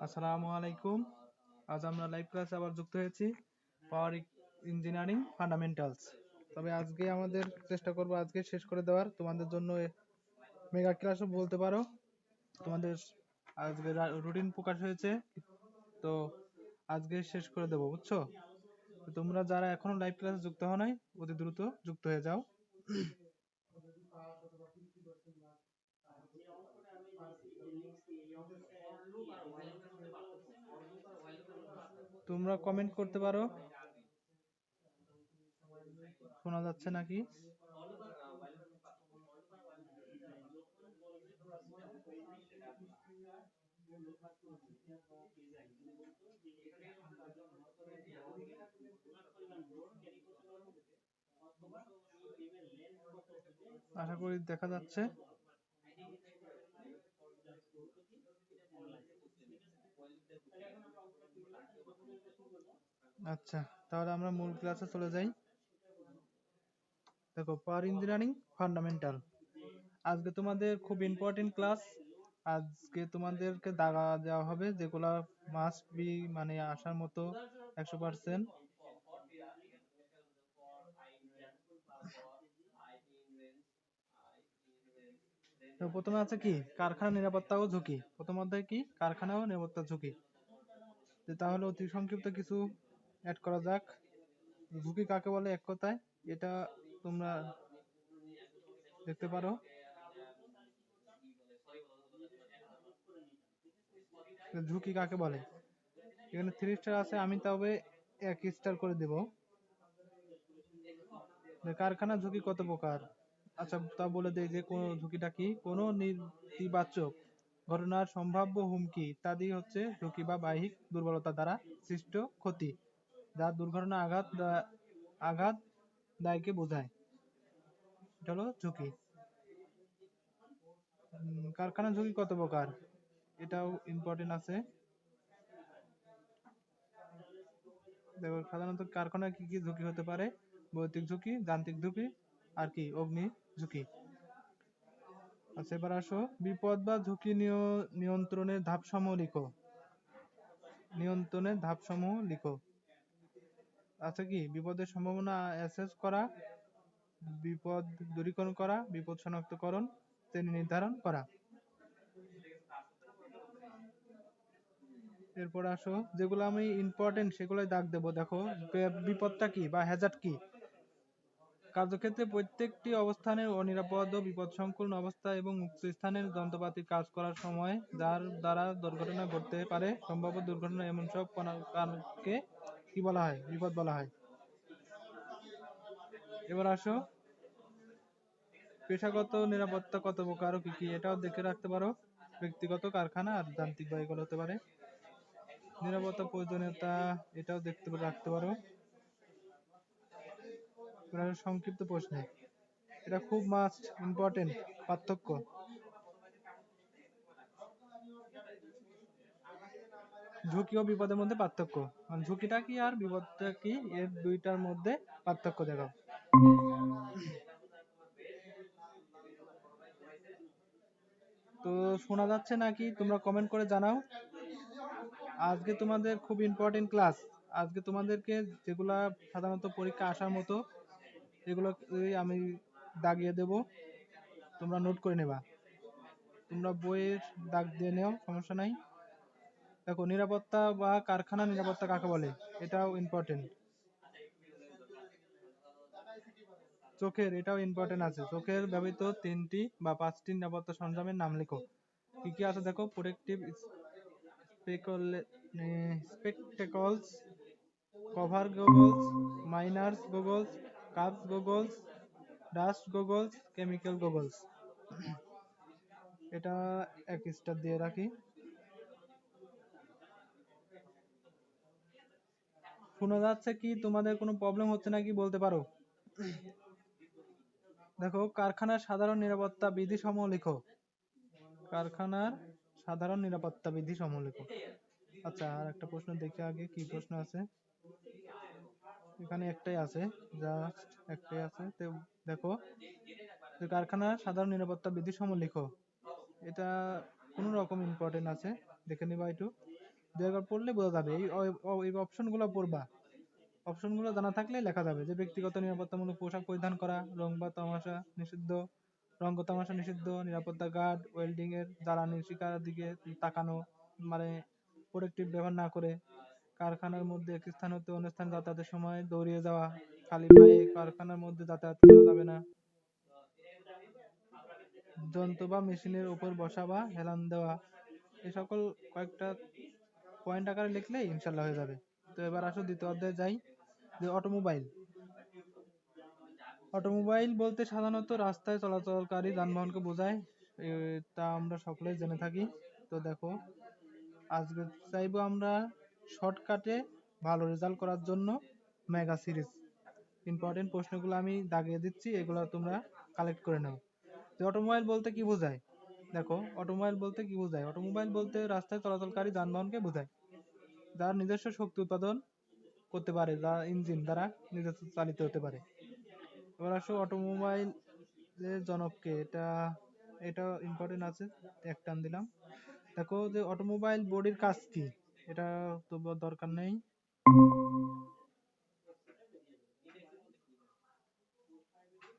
আসসালামু আলাইকুম। আজ আমরা লাইভ ক্লাসে আবার যুক্ত হয়েছি পাওয়ার ইঞ্জিনিয়ারিং ফান্ডামেন্টালস। তবে আজকে আমাদের চেষ্টা করব আজকে শেষ করে দেওয়ার, তোমাদের জন্য মেগা ক্লাসও বলতে পারো। তোমাদের আজকে রুটিন প্রকাশ হয়েছে, তো আজকে শেষ করে দেবো, বুঝছো? তোমরা যারা এখনো লাইভ ক্লাসে যুক্ত হও নাই, অতি দ্রুত যুক্ত হয়ে যাও। তোমরা কমেন্ট করতে পারো, শোনা যাচ্ছে নাকি? আশা করি দেখা যাচ্ছে। আচ্ছা, তাহলে আমরা মূল ক্লাসে চলে যাই। দেখো, পাওয়ার ইঞ্জিনিয়ারিং ফান্ডামেন্টাল আজকে তোমাদের খুব ইম্পর্টেন্ট ক্লাস। আজকে তোমাদেরকে দাগা দেওয়া হবে যেগুলা মাস্ট বি, মানে আসার মতো 100%। তো প্রথমে আছে কি কারখানা নিরাপত্তা ও ঝুঁকি। প্রথম অধ্যায় কি কারখানা ও নিরাপত্তা ঝুঁকি। তাহলে অতি সংক্ষিপ্ত কিছু অ্যাড করা যাক। ঝুঁকি কাকে বলে এক কথায়, এটা তোমরা দেখতে পারো। ঝুঁকি কাকে বলে, এখানে 3 স্টার আছে, আমি তবে 1 স্টার করে দেব। কারখানা ঝুঁকি কত প্রকার? আচ্ছা, তা বলে দেই যে কোন ঝুঁকিটা কি, কোন নেতিবাচক ঘটনার সম্ভাব্য হুমকি ইত্যাদি হচ্ছে ঝুঁকি বা বাহ্যিক দুর্বলতা দ্বারা সৃষ্ট ক্ষতি, যা দুর্ঘটনা আঘাত দায়কে বোঝায়। এটা হলো ঝুঁকি। কারখানা ঝুঁকি কত প্রকার, এটাও ইম্পর্টেন্ট আছে। দেখো, সাধারণত কারখানায় কি কি ঝুঁকি হতে পারে: ভৌতিক ঝুঁকি, যান্ত্রিক ঝুঁকি, আর কি অগ্নি ঝুঁকি। আচ্ছা, এবার আসো বিপদ বা ঝুঁকি নিয়ন্ত্রণের ধাপসমূহ লিখো। নিয়ন্ত্রণের ধাপসমূহ লিখো। আচ্ছা, কি বিপদের সম্ভাবনা অ্যাসেস করা, বিপদ দূরীকরণ করা, বিপদ শনাক্তকরণ, শ্রেণী নির্ধারণ করা। এরপর আসো যেগুলো আমি ইম্পর্টেন্ট সেগুলোই দাগ দেবো। দেখো, বিপদটা কি বা হ্যাজার্ড কি। কার্যক্ষেত্রে প্রত্যেকটি অবস্থানের অনিরাপদ ও বিপদসংকুল অবস্থা এবং মুক্ত স্থানের যন্ত্রপাতি কাজ করার সময় যার দ্বারা দুর্ঘটনা ঘটতে পারে, সম্ভাব্য দুর্ঘটনা এমন সব কারণকে কি বলা হয়, বিপদ বলা হয়। এবার আসো পেশাগত নিরাপত্তা কত প্রকার ও কি কি, এটাও দেখে রাখতে পারো। ব্যক্তিগত, কারখানা আর যান্ত্রিক বা এগুলো হতে পারে। নিরাপত্তা প্রয়োজনীয়তা, এটাও দেখতে রাখতে পারো। সংক্ষিপ্ত প্রশ্ন, এটা খুব মাস্ট ইম্পর্টেন্ট। পার্থক্য, ঝুঁকি ও বিপদের মধ্যে পার্থক্য, মানে ঝুঁকিটা কি আর বিপদটা কি, এর দুইটার মধ্যে পার্থক্য দেখাও। তো শোনা যাচ্ছে নাকি, তোমরা কমেন্ট করে জানাও। আজকে তোমাদের খুব ইম্পর্টেন্ট ক্লাস। আজকে তোমাদেরকে যেগুলা সাধারণত পরীক্ষা আসার মতো এগুলো আমি দাগিয়ে দেব, তোমরা নোট করে নেবা। তোমরা বইয়ের দাগ দিয়ে নেও, সমস্যা নাই। দেখো, নিরাপত্তা বা কারখানা নিরাপত্তা কাকে বলে, এটাও ইম্পর্টেন্ট। চোখের, এটাও ইম্পর্টেন্ট আছে। চোখের ব্যবহৃত 3টি বা 5টি নিরাপত্তা সরঞ্জামের নাম লিখো। কি কি আছে দেখো: protective spectacles, cover goggles, miners goggles, cups goggles, dust goggles, chemical goggles. এটা 1 স্টার দিয়ে রাখি। শোনা যাচ্ছে কি, তোমাদের কোনো প্রবলেম হচ্ছে নাকি বলতে পারো। দেখো, কারখানার সাধারণ নিরাপত্তা বিধি সমূহ লিখো। কারখানার সাধারণ নিরাপত্তা বিধি সমূহ লিখো। আচ্ছা, আর একটা প্রশ্ন দেখি আগে, কি প্রশ্ন আছে। এখানে একটাই আছে, জাস্ট একটাই আছে। তো দেখো, কারখানার সাধারণ নিরাপত্তা বিধি সমূহ লিখো। এটা কোন রকম ইম্পর্টেন্ট আছে, দেখে নিবা একটু। দু একবার পড়লে বোঝা যাবে। এই অপশনগুলো পড়বা, অপশনগুলো জানা থাকলে লেখা যাবে যে ব্যক্তিগত নিরাপত্তামূলক পোশাক পরিধান করা, রং বা তামাশা নিষিদ্ধ, নিরাপত্তা গার্ড, ওয়েল্ডিং এর জ্বালানির শিকার দিকে তাকানো, মানে প্রোটেক্টিভ ব্যবহার না করে, কারখানার মধ্যে এক স্থান হতে অন্য স্থানে যাতায়াতের সময় দৌড়িয়ে যাওয়া, খালি পায়ে কারখানার মধ্যে যাতায়াত করা যাবে না, যন্ত্র বা মেশিনের উপর বসা বা হেলান দেওয়া, এই সকল কয়েকটা পয়েন্ট আকারে লিখলেই ইনশাল্লাহ হয়ে যাবে। তো এবার আসো দ্বিতীয় অধ্যায়ে যাই, যে অটোমোবাইল। অটোমোবাইল বলতে সাধারণত রাস্তায় চলাচলকারী যানবাহনকে বোঝায়, তা আমরা সকলেই জেনে থাকি। তো দেখো, আজকে চাইবো আমরা শর্টকাটে ভালো রেজাল্ট করার জন্য মেগা সিরিজ। ইম্পর্টেন্ট প্রশ্নগুলো আমি দাগিয়ে দিচ্ছি, এগুলো তোমরা কালেক্ট করে নাও। যে অটোমোবাইল বলতে কি বোঝায়? দেখো, অটোমোবাইল বলতে কি বোঝায়? অটোমোবাইল বলতে রাস্তায় চলাচলকারী যানবাহনকে বোঝায় যার নিজস্ব শক্তি উৎপাদন করতে পারে, যা ইঞ্জিন দ্বারা নিজস্ব চালিত হতে পারে। এবার আসো অটোমোবাইল এর জনককে, এটা ইম্পর্টেন্ট আছে, এক টান দিলাম। দেখো যে অটোমোবাইল বডির কাজ কি, এটা তো দরকার নেই।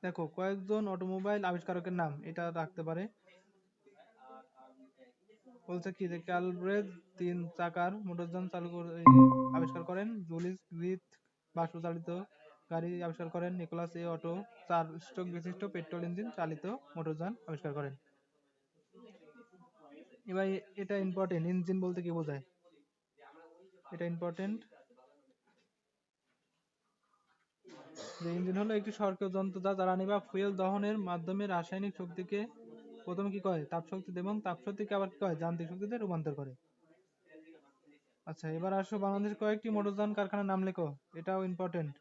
দেখো কয়েকজন অটোমোবাইল আবিষ্কারকের নাম, এটা রাখতে পারে। বলছে কি যে ক্যালব্রেজ তিন চাকার মোটরযান আবিষ্কার করেন, জুলিস গ্রিথ বাষ্প চালিত গাড়ি আবিষ্কার করেন, নিকোলাস এ অটো 4 স্ট্রোক বিশিষ্ট পেট্রোল ইঞ্জিন চালিত মোটরযান আবিষ্কার করেন। এবার এটা ইম্পর্টেন্ট, ইঞ্জিন বলতে কি বোঝায়, এটা ইম্পর্টেন্ট। যে ইঞ্জিন হলো একটি সক্রিয় যন্ত্র যা জ্বালানি বা ফুয়েল দহনের মাধ্যমে রাসায়নিক শক্তিকে প্রথমে কি করে তাপ শক্তিতে, এবং তাপ শক্তিকে আবার কি করে যান্ত্রিক শক্তিতে রূপান্তর করে। আচ্ছা, এবার আসো বাংলাদেশের কয়েকটি মোটরযান কারখানার নাম লেখো, এটাও ইম্পর্টেন্ট।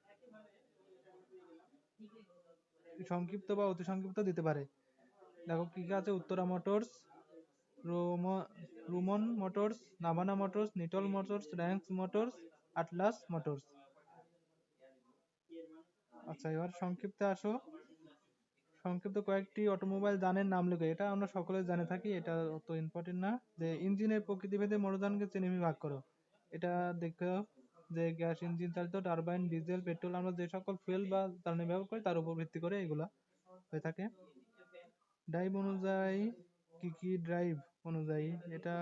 সংক্ষিপ্ত বা অতি সংক্ষিপ্ত দিতে পারে। দেখো কি কি আছে, Uttara motors, Rumon motors, Navana motors, Nitol motors, ranks motors, atlas motors. আচ্ছা, এবার সংক্ষিপ্তে আসো, সংক্ষিপ্ত কয়েকটি অটোমোবাইল যানের নাম লেখো, এটা আমরা সকলে জানে থাকি, এটা অত ইম্পর্টেন্ট না। যে ইঞ্জিনের প্রকৃতিভেদে মোটরযানকে শ্রেণী ভাগ করো, এটা দেখো যে গ্যাস ইঞ্জিন চালিত, টারবাইন, ডিজেল, পেট্রোল, আমরা যে সকল ফুয়েল বা জ্বালানি ব্যবহার করি তার উপর ভিত্তি করে এগুলা হয়ে থাকে। ড্রাইভ অনুযায়ী কি কি ড্রাইভ অনুযায়ী, এটা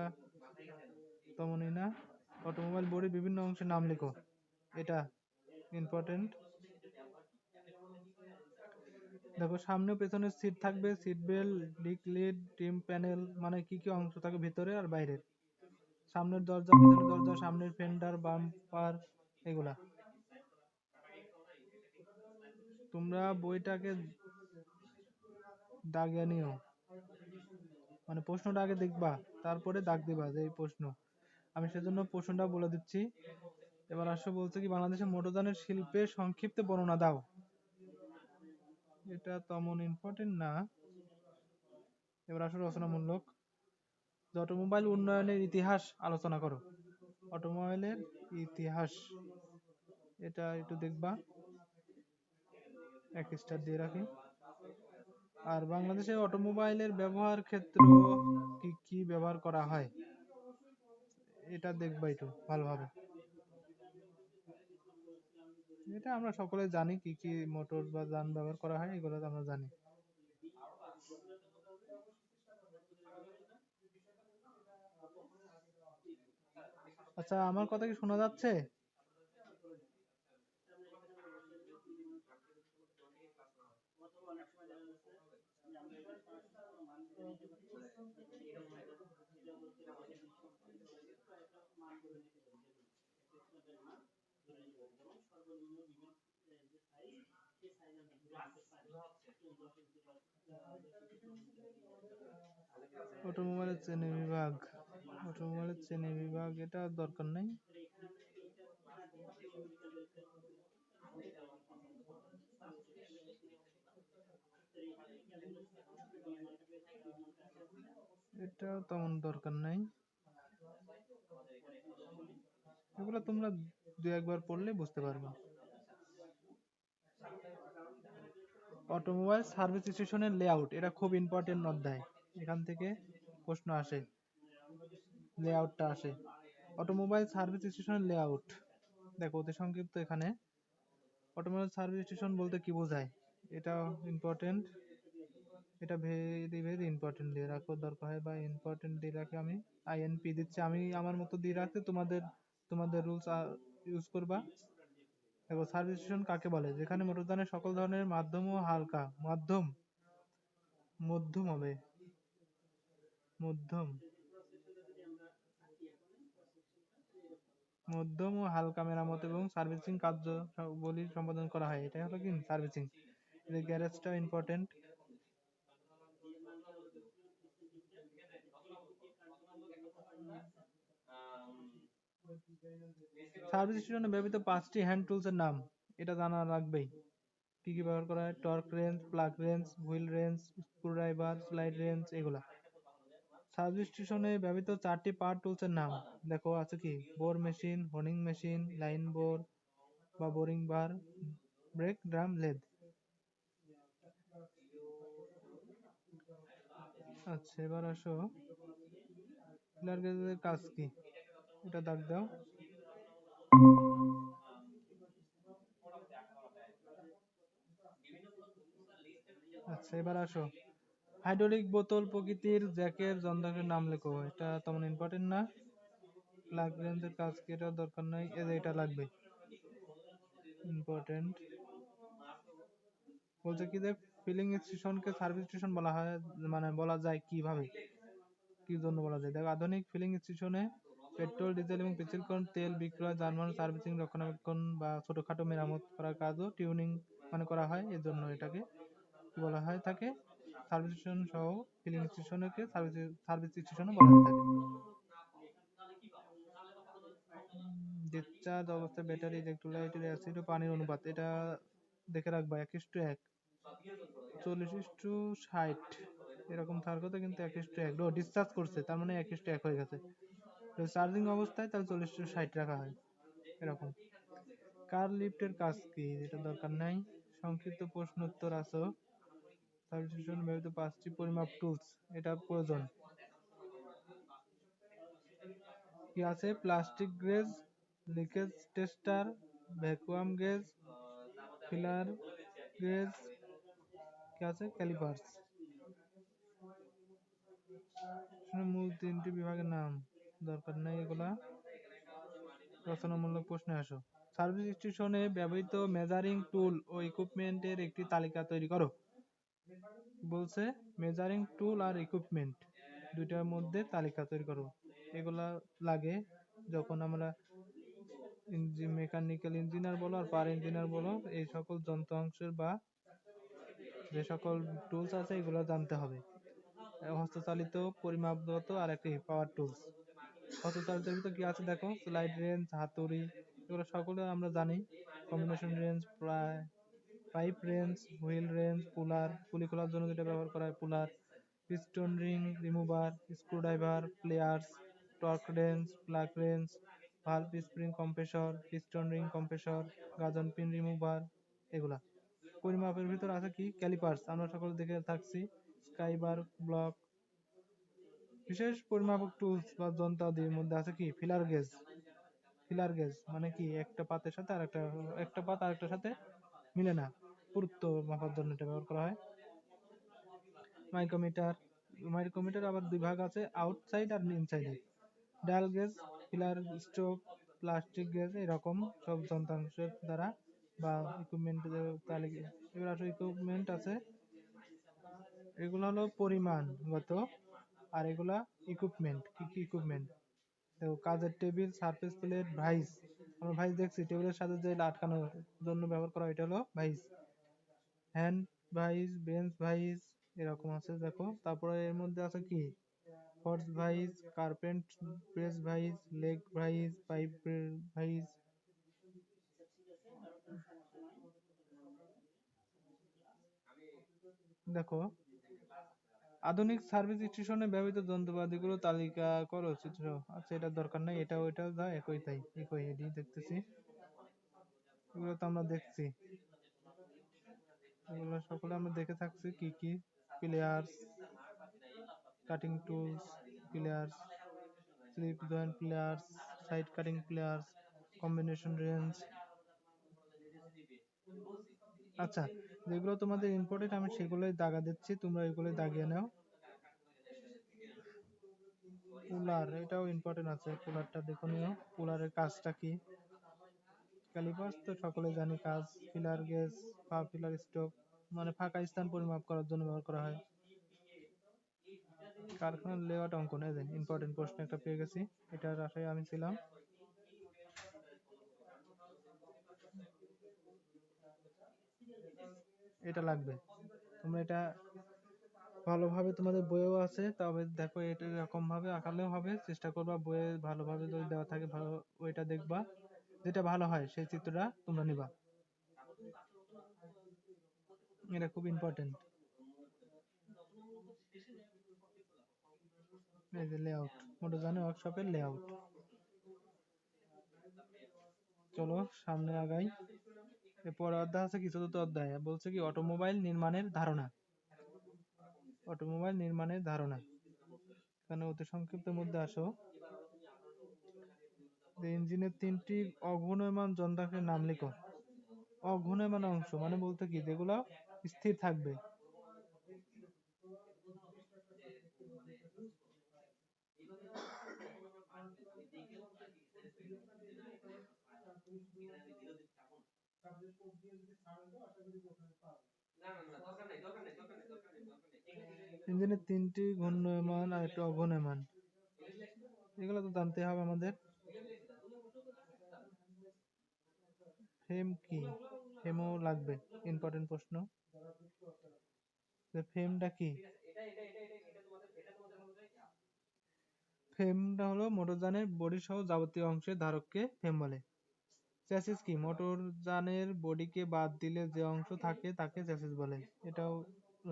তেমনই না। অটোমোবাইল বডির বিভিন্ন অংশের নাম লেখো, এটা ইম্পর্টেন্ট। দেখো সামনে পেছনের সিট থাকবে, সিট বেল্ট, ডিক লিড, টিম প্যানেল, মানে কি কি অংশ থাকে ভিতরে আর বাইরের, সামনের দরজা, পেছনের দরজা, সামনের ফেন্ডার, বাম্পার, এগুলা। তোমরা বইটাকে দাগিয়ে নিও, মানে প্রশ্নটা আগে দেখবা, তারপরে দাগ দিবা যে এই প্রশ্ন। আমি সেজন্য প্রশ্নটা বলে দিচ্ছি। এবার আসো, বলছে কি বাংলাদেশের মোটরযানের শিল্পের সংক্ষিপ্ত বর্ণনা দাও, এটা তেমন ইম্পর্টেন্ট না। এবার আসো রচনামূলক, যে অটোমোবাইল উন্নয়নের ইতিহাস আলোচনা করো। অটোমোবাইলের ইতিহাস, এটা একটু দেখবা, 1 স্টার দিয়ে রাখি। আর বাংলাদেশে অটোমোবাইলের ব্যবহার ক্ষেত্র কি কি ব্যবহার করা হয়, এটা দেখবা একটু ভালোভাবে। এটা আমরা সকলে জানি কি কি মোটর বা যান ব্যবহার করা হয়, এগুলো তো আমরা জানি। আচ্ছা, আমার কথা কি শোনা যাচ্ছে? অটোমোবাইলের শ্রেণী বিভাগ, অটোমোবাইলের শ্রেণী বিভাগ, এটা দরকার নেই। এটা তেমন দরকার নাই, এগুলো তোমরা দু একবার পড়লে বুঝতে পারবে। অটোমোবাইল সার্ভিস স্টেশনের লেআউট, এটা খুব ইম্পর্টেন্ট অধ্যায়, এখান থেকে প্রশ্ন আসে, লেআউটটা আসে। অটোমোবাইল সার্ভিস স্টেশনের লেআউট দেখো অতি সংক্ষিপ্ত এখানে অটোমোবাইল সার্ভিস স্টেশন বলতে কি বোঝায়, এটা ইম্পর্টেন্ট, এটা ভেরি ভেরি ইম্পর্টেন্ট দিয়ে রাখো দরকার হয়, বা ইম্পর্টেন্ট দিয়ে রাখি। আমি আইএনপি দিচ্ছি, আমি আমার মতো দিয়ে রাখতে, তোমাদের তোমাদের রুলস ইউজ করবা। দেখো সার্ভিস স্টেশন কাকে বলে, যেখানে মোটরযানের সকল ধরনের মাধ্যম ও হালকা মাধ্যম মধ্যম হবে মধ্যম মধ্যম ও হালকা মেরামত এবং সার্ভিসিং কার্যাবলী সম্পাদন করা হয়, এটা হলো কি সার্ভিসিং। এই গ্যারেজটা ইম্পর্টেন্ট। সার্ভিস স্টেশনে ব্যবহৃত 5টি হ্যান্ড টুলস এর নাম, এটা জানা লাগবেই। কি কি ব্যবহার করা হয়, torque wrench, plug wrench, wheel wrench, screwdriver, slide wrench, এগুলা। সার্ভিস স্টেশনে ব্যবহৃত 4টি পাওয়ার টুলস এর নাম, দেখো আছে কি, bore machine, honing machine, line bore বা boring bar, brake drum, lathe. আচ্ছা এবার আসো ফিলার গেজের কাজ কি, এটা দাগ দাও। আচ্ছা এবার আসো হাইড্রোলিক বোতল প্রকৃতির জ্যাকের যন্ত্রের নাম লেখো, এটা তেমন ইম্পর্টেন্ট না। প্লাগ রেঞ্জের কাজ কি, এটা দরকার নাই, এই যে এটা লাগবে, ইম্পর্টেন্ট। বলছে কি যে ফিলিং স্টেশনকে সার্ভিস স্টেশন বলা হয়, মানে বলা যায় কিভাবে, কি জন্য বলা যায়, দেখো আধুনিক ফিলিং স্টেশনে পেট্রোল, ডিজেল এবং পেট্রোল তেল বিক্রয়, যানবাহন সার্ভিসিং, রক্ষণাবেক্ষণ বা ছোটখাটো মেরামত করার কাজও টিউনিং মানে করা হয়, এর জন্য এটাকে কি বলা হয় থাকে, সার্ভিস স্টেশন সহ ফিলিং স্টেশনকে সার্ভিস স্টেশনও বলা হয়ে থাকে। ডিসচার্জ অবস্থায় ব্যাটারি, ইলেক্ট্রোলাইট, অ্যাসিড ও পানির অনুপাত, এটা দেখে রাখবা 1:1, 40:60 এরকম থাকার কথা, কিন্তু 1:1 ডিসচার্জ করছে, তার মানে 1:1 হয়ে গেছে। চার্জিং অবস্থায় তাহলে 40:60 রাখা হয় এরকম। কার লিফটের কাজ কি, এটা দরকার নাই। সংক্ষিপ্ত প্রশ্ন উত্তর আসো, সার্ভিস স্টেশনে ব্যবহৃত 5টি পরিমাপ টুলস, এটা প্রয়োজন। কি আছে, plastic gauge, leakage tester, vacuum gauge, feeler gauge, কি আছে, ক্যালিপার্স। মূল 3টি বিভাগের নাম, দরকার নাই এগুলা। রচনামূলক প্রশ্নে আসো, সার্ভিস স্টেশনে ব্যবহৃত মেজারিং টুল ও ইকুইপমেন্টের একটি তালিকা তৈরি করো। বলছে মেজারিং টুল আর ইকুইপমেন্ট দুইটার মধ্যে তালিকা তৈরি করো, এগুলা লাগে যখন আমরা মেকানিক্যাল ইঞ্জিনিয়ার বলো আর পাওয়ার ইঞ্জিনিয়ার বলো, এই সকল যন্ত্রাংশের বা যে সকল টুলস আছে এগুলো জানতে হবে। হস্তচালিত, পরিমাপগত আর একটি পাওয়ার টুলস। হস্তচালিতের ভিতর কি আছে দেখো, স্লাইড রেঞ্জ, হাতুড়ি, এগুলো সকলে আমরা জানি। Combination wrench, pipe wrench, wheel wrench, puller, pulley খোলার জন্য যেটা ব্যবহার করা হয় puller, piston ring remover, screwdriver, pliers, torque wrench, plug wrench, valve spring compressor, piston ring compressor, gudgeon pin remover, এগুলা। পরিমাপের ভিতর আছে কি, ক্যালিপার্স, আমরা সকলে দেখে থাকছি, স্কাইবার, ব্লক। বিশেষ পরিমাপক টুলস বা যন্ত্রাদির মধ্যে আছে কি, ফিলার গেজ। ফিলার গেজ মানে কি, একটা পাতের সাথে আরেকটা, একটা পাত আরেকটার সাথে মিলে না, পুরুত্ব মাপার জন্য এটা ব্যবহার করা হয়। মাইক্রোমিটার, মাইক্রোমিটার আবার দুই ভাগ আছে, আউটসাইড আর inside. Dial gauge, feeler stroke, plastic gauge, এরকম সব যন্ত্রাংশের দ্বারা বা ইকুইপমেন্টের তালিকা। এবার আসলে ইকুইপমেন্ট আছে, এগুলো হলো পরিমাণগত, আর এগুলা ইকুইপমেন্ট। কি কি ইকুইপমেন্ট, দেখো কাজের টেবিল, সারফেস প্লেট, ভাইস, আমরা ভাইস দেখছি টেবিলের সাথে যে আটকানোর জন্য ব্যবহার করা হয়, এটা হলো vice. Hand vice, bench vice, এরকম আছে দেখো। তারপরে এর মধ্যে আছে কি, horse vice, কার্পেন্ট press vice, leg vice, pipe vice. দেখো আধুনিক সার্ভিস স্টেশনে ব্যবহৃত যন্ত্রপাতিগুলো তালিকা করো চিত্র। আচ্ছা এটা দরকার নাই, এটা ওইটা যা একই, তাই একই, এটি দেখতেছি, এগুলো তো আমরা দেখছি, এগুলো সকলে আমরা দেখে থাকছি। কি কি, pliers, cutting tools, pliers, slip joint pliers, side cutting pliers, combination wrench. আচ্ছা, যেগুলো তোমাদের ইম্পর্টেন্ট আমি সেগুলোই দাগা দিচ্ছি, তোমরা এগুলোই দাগিয়ে নাও। পুলার, এটাও ইম্পর্টেন্ট আছে, পুলারটা দেখো নিও, পুলারের কাজটা কি। ক্যালিপার্স তো সকলে জানি কাজ, ফিলার গেজ বা ফিলার স্টক, মানে ফাঁকা স্থান পরিমাপ করার জন্য ব্যবহার করা হয়। কারখানার লেআউট অঙ্কন, এই যে ইম্পর্টেন্ট প্রশ্ন একটা পেয়ে গেছি, এটার আশায় আমি ছিলাম। এটা লাগবে, তোমরা এটা ভালোভাবে, তোমাদের বইয়েও আছে, তবে দেখো এটা এরকম ভাবে আঁকালেও হবে, চেষ্টা করবা বইয়ে ভালোভাবে যদি দেওয়া থাকে ভালো ওইটা দেখবা, যেটা ভালো হয় সেই চিত্রটা তোমরা নিবা, এটা খুব ইম্পর্টেন্ট। এই যে লেআউট, মোটরযানের ওয়ার্কশপের লেআউট। চলো সামনে আগাই। এরপর অধ্যায় আছে কি, চতুর্থ অধ্যায় বলছে কি অটোমোবাইল নির্মাণের ধারণা। অটোমোবাইল নির্মাণের ধারণা, এখানে অতি সংক্ষিপ্তের মধ্যে আসো। যে ইঞ্জিনের তিনটি অঘূর্ণয়মান যন্ত্রাংশের নাম লিখো। অঘূর্ণয়মান অংশ মানে বলতে কি, যেগুলো স্থির থাকবে। ইঞ্জিনের তিনটি ঘূর্ণয়মান আর একটা অঘূর্ণয়মান, এগুলো তো জানতে হবে আমাদের। ফ্রেম কি, ফ্রেমও লাগবে, ইম্পর্টেন্ট প্রশ্ন। ফ্রেমটা কি, ফ্রেমটা হলো মোটরযানের বডি সহ যাবতীয় অংশের ধারককে ফ্রেম বলে। চ্যাসিস কি, মোটরযানের বডিকে বাদ দিলে যে অংশ থাকে তাকে চ্যাসিস বলে, এটাও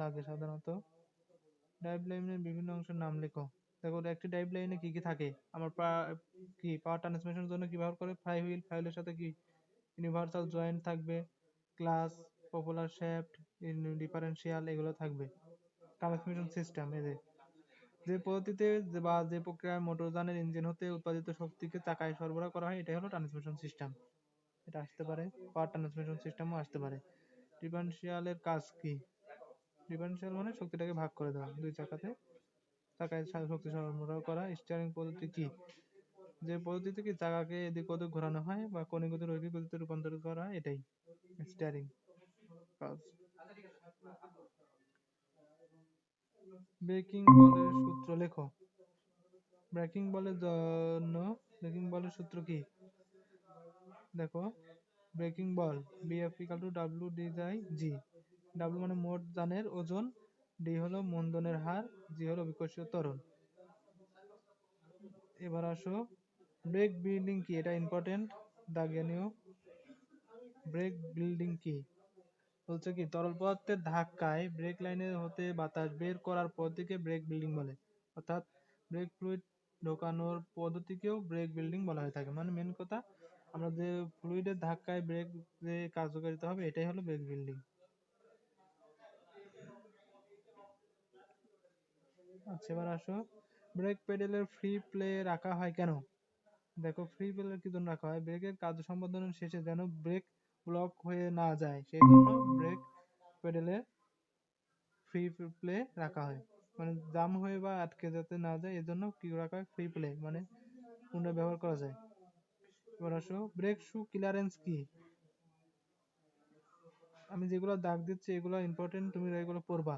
লাগে সাধারণত। ড্রাইভ লাইনের বিভিন্ন অংশের নাম লেখো। দেখো একটি ড্রাইভ লাইনে কি কি থাকে, আমার কি পাওয়ার ট্রান্সমিশনের জন্য কি ব্যবহার করে, ফ্লাই হুইল, ফ্লাইহুইলের সাথে কি ইউনিভার্সাল জয়েন্ট থাকবে, ক্লাস, পপুলার শ্যাফট, ডিফারেন্সিয়াল, এগুলো থাকবে। ট্রান্সমিশন সিস্টেম, এই যে যে পদ্ধতিতে বা যে প্রক্রিয়ায় মোটরযানের ইঞ্জিন হতে উৎপাদিত শক্তিকে চাকায় সরবরাহ করা হয় এটাই হলো ট্রান্সমিশন সিস্টেম। এটা আসতে পারে, পাওয়ার ট্রান্সমিশন সিস্টেমও আসতে পারে। ডিফারেন্সিয়ালের কাজ কি, ডিফারেন্সিয়াল মানে শক্তিটাকে ভাগ করে দেওয়া, দুই চাকাতে চাকায় শক্তি সরবরাহ করা। স্টিয়ারিং পদ্ধতি কি, যে পদ্ধতি থেকে চাকাকে এদিক ওদিক ঘোরানো হয় বা কোণে গতির ঐকিক গতিতে রূপান্তরিত করা হয়, এটাই স্টিয়ারিং কাজ। ব্রেকিং বলের সূত্র লেখো। ব্রেকিং বলের জন্য ব্রেকিং বলের সূত্র কি, দেখো ব্রেকিং বল BF equal to W D by G. W মানে মোট যানের ওজন, ডি হলো মন্দনের হার, জি হলো বিকর্ষীয় ত্বরণ। এবার আসো, ব্রেক বিল্ডিং কি, এটা ইম্পর্টেন্ট, দাগিয়ে নিও। ব্রেক বিল্ডিং কি বলছে কি, তরল পদার্থের ধাক্কায় ব্রেক লাইনের হতে বাতাস বের করার পদ্ধতিকে ব্রেক বিল্ডিং বলে, অর্থাৎ ব্রেক ফ্লুইড ঢোকানোর পদ্ধতিকেও ব্রেক বিল্ডিং বলা হয়ে থাকে। মানে মেন কথা, আমরা যে ফ্লুইডের ধাক্কায় ব্রেক যে কার্যকারিতা হবে এটাই হলো ব্রেক বিল্ডিং। আচ্ছা এবার আসো, ব্রেক পেডেলের ফ্রি প্লে রাখা হয় কেন। দেখো ফ্রি প্লের কি জন্য রাখা হয়, ব্রেকের কার্য সম্পাদনের শেষে যেন ব্রেক ব্লক হয়ে না যায় সেই জন্য ব্রেক পেডেলে ফ্রি প্লে রাখা হয়, মানে জাম হয়ে বা আটকে যাতে না যায় এজন্য কি রাখা হয়, ফ্রি প্লে মানে পুনরায় ব্যবহার করা যায়। এবার আসো, ব্রেক শু ক্লিয়ারেন্স কি, আমি যেগুলো দাগ দিচ্ছি এগুলো ইম্পর্টেন্ট, তুমি এগুলো পড়বা।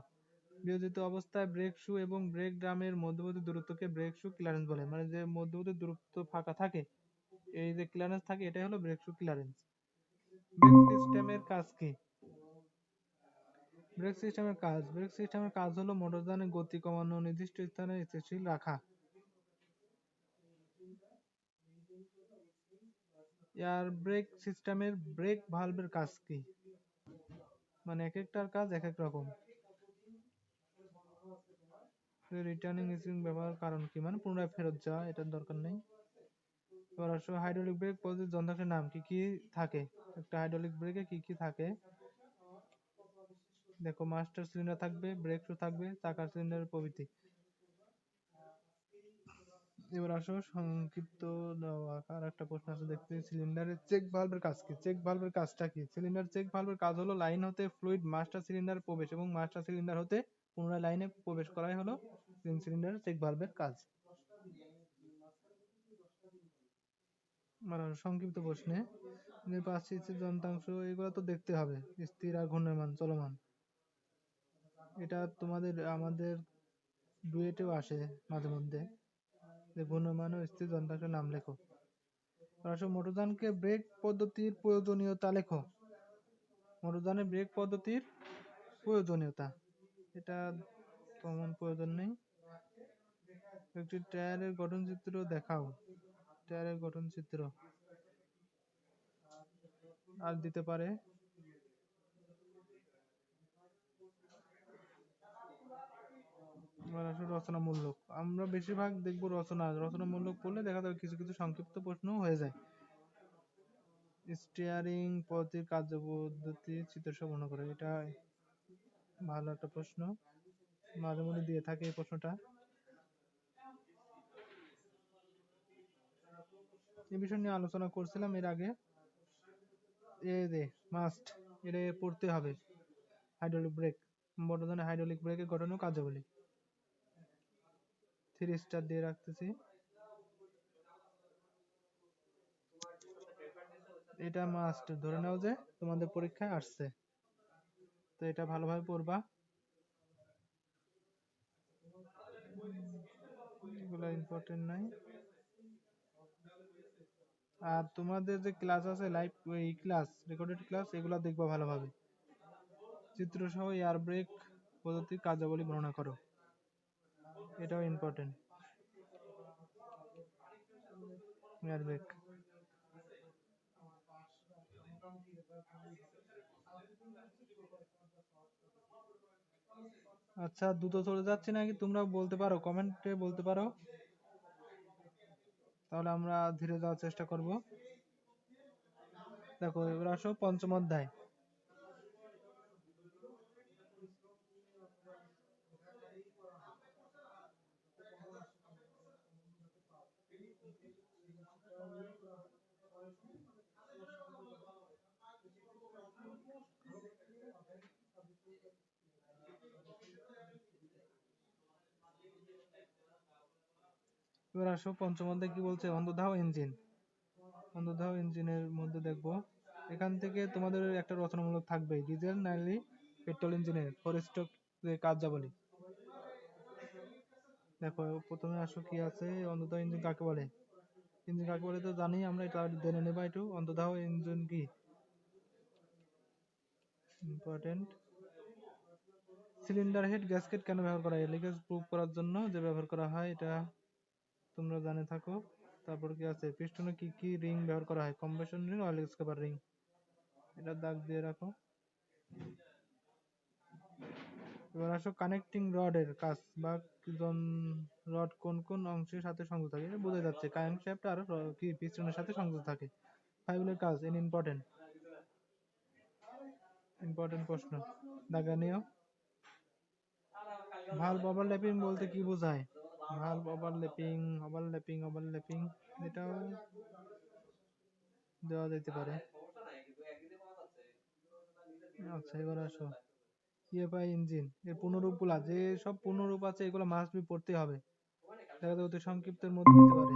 বিয়োজিত অবস্থায় ব্রেক শু এবং ব্রেক ড্রামের মধ্যবর্তী দূরত্বকে ব্রেক শু ক্লিয়ারেন্স বলে, মানে যে মধ্যবর্তী দূরত্ব ফাঁকা থাকে এই যে ক্লিয়ারেন্স থাকে এটাই হলো ব্রেক শু ক্লিয়ারেন্স। ব্রেক সিস্টেমের কাজ কি, ব্রেক সিস্টেমের কাজ হলো মোটরযানের গতি কমানো, নির্দিষ্ট স্থানে স্থিতিশীল রাখা। এয়ার ব্রেক সিস্টেমের ব্রেক ভালভের কাজ কি, মানে এক একটার কাজ এক এক রকম। রিটার্নিং স্প্রিং ব্যবহার কারণ কি, মানে পুনরায় ফেরত যাওয়া, এটার দরকার নেই। এবার আসো, হাইড্রোলিক ব্রেক পদ্ধতির যন্ত্রাংশের নাম কি কি থাকে, একটা হাইড্রোলিক ব্রেকে কি কি থাকে, দেখো মাস্টার সিলিন্ডার থাকবে, ব্রেক শু থাকবে, চাকার সিলিন্ডার প্রভৃতি। এবার আসো সংক্ষিপ্ত আকার একটা প্রশ্ন আছে দেখতে, সিলিন্ডারের চেক ভালভের কাজ কি? চেক ভালভের কাজটা কি? সিলিন্ডার চেক ভালভের কাজ হলো লাইন হতে ফ্লুইড মাস্টার সিলিন্ডার প্রবেশ এবং মাস্টার সিলিন্ডার হতে পুনরায় লাইনে প্রবেশ করাই হলো সিলিন্ডারের চেক ভালভের কাজ। আর সংক্ষিপ্ত প্রশ্নে পাঁচটি যন্ত্রাংশ এগুলো তো দেখতে হবে, স্থির আর ঘূর্ণায়মান চলমান, এটা তোমাদের আমাদের ডুয়েটেও আসে মাঝে মধ্যে, যে ঘূর্ণায়মান ও স্থির যন্ত্রাংশের নাম লেখো। আসলে মোটরযানকে ব্রেক পদ্ধতির প্রয়োজনীয়তা লেখো। মোটরযানের ব্রেক পদ্ধতির প্রয়োজনীয়তা, এটা তেমন প্রয়োজন নেই। একটি টায়ারের গঠন চিত্র দেখাও। টায়ারের গঠন চিত্র আর দিতে পারে। এবার আসলে রচনামূলক, আমরা বেশিরভাগ দেখবো রচনামূলক পড়লে দেখা যাবে কিছু কিছু সংক্ষিপ্ত প্রশ্ন হয়ে যায়। স্টিয়ারিং পদ্ধতির কার্যপদ্ধতি চিত্রসহ বর্ণনা করে, এটা ভালো একটা প্রশ্ন, মাঝে মধ্যে দিয়ে থাকে এই প্রশ্নটা। এই বিষয় নিয়ে আলোচনা করছিলাম এর আগে। এই যে মাস্ট, এটা পড়তে হবে। হাইড্রোলিক ব্রেক, মোটরযানের হাইড্রোলিক ব্রেকের গঠন ও কার্যাবলী। 3 স্টার দিয়ে রাখতেছি। এটা মাস্ট ধরে নাও যে তোমাদের পরীক্ষায় আসছে, তো এটা ভালোভাবে পড়বা। এগুলো ইম্পর্টেন্ট নাই। আর তোমাদের যে ক্লাস আছে লাইভ, এই ক্লাস রেকর্ডেড ক্লাস, এগুলো দেখবা ভালোভাবে। চিত্র সহ এয়ার ব্রেক পদ্ধতির কার্যাবলী বর্ণনা করো, এটাও ইম্পর্টেন্ট। এয়ার ব্রেক, আচ্ছা দ্রুত চলে যাচ্ছে নাকি তোমরা বলতে পারো, কমেন্টে বলতে পারো, তাহলে আমরা ধীরে যাওয়ার চেষ্টা করব। দেখো এবার আসো পঞ্চম অধ্যায়। এবার আসো পঞ্চম অধ্যায় কি বলছে, অন্তর্দাহ ইঞ্জিন। অন্তর্দাহ ইঞ্জিনের মধ্যে দেখবো, এখান থেকে তোমাদের একটা রচনামূলক থাকবে, ডিজেল নাইলে পেট্রোল ইঞ্জিনের ফোর স্ট্রোক কার্যাবলী। দেখো প্রথমে আসো কি আছে, অন্তর্দাহ ইঞ্জিন কাকে বলে। ইঞ্জিন কাকে বলে তো জানি আমরা, এটা জেনে নেবা একটু। অন্তর্দাহ ইঞ্জিন কি, ইম্পর্টেন্ট। সিলিন্ডার হেড গ্যাসকেট কেন ব্যবহার করা হয়, লিকেজ প্রুফ করার জন্য যে ব্যবহার করা হয়, এটা তোমরা জানে থাকো। তারপর কি আছে, পিস্টনে কি কি রিং ব্যবহার করা হয়, কম্বেশন রিং, অয়েল এসকেপার রিং, এটা দাগ দিয়ে রাখো। এবার আসো কানেক্টিং রডের কাজ, বা রড কোন কোন অংশের সাথে সংযুক্ত থাকে, এটা বোঝা যাচ্ছে ক্র্যাঙ্ক শ্যাফট আর কি পিস্টনের সাথে সংযুক্ত থাকে। ফাইবুলের কাজ ইন ইম্পর্টেন্ট, ইম্পর্টেন্ট প্রশ্ন, দাগা নিও। ভালভ ওভারল্যাপিং বলতে কি বোঝায়, ভালভ ওভারল্যাপিং, ওভারল্যাপিং এটাও দেওয়া যেতে পারে। আচ্ছা এবার আসো ইএফআই ইঞ্জিন এর পুনরূপ গুলা, যে সব পুনরূপ আছে এগুলো মাস্ট বি পড়তে হবে, দেখা যায় অতি সংক্ষিপ্তের মধ্যে দিতে পারে।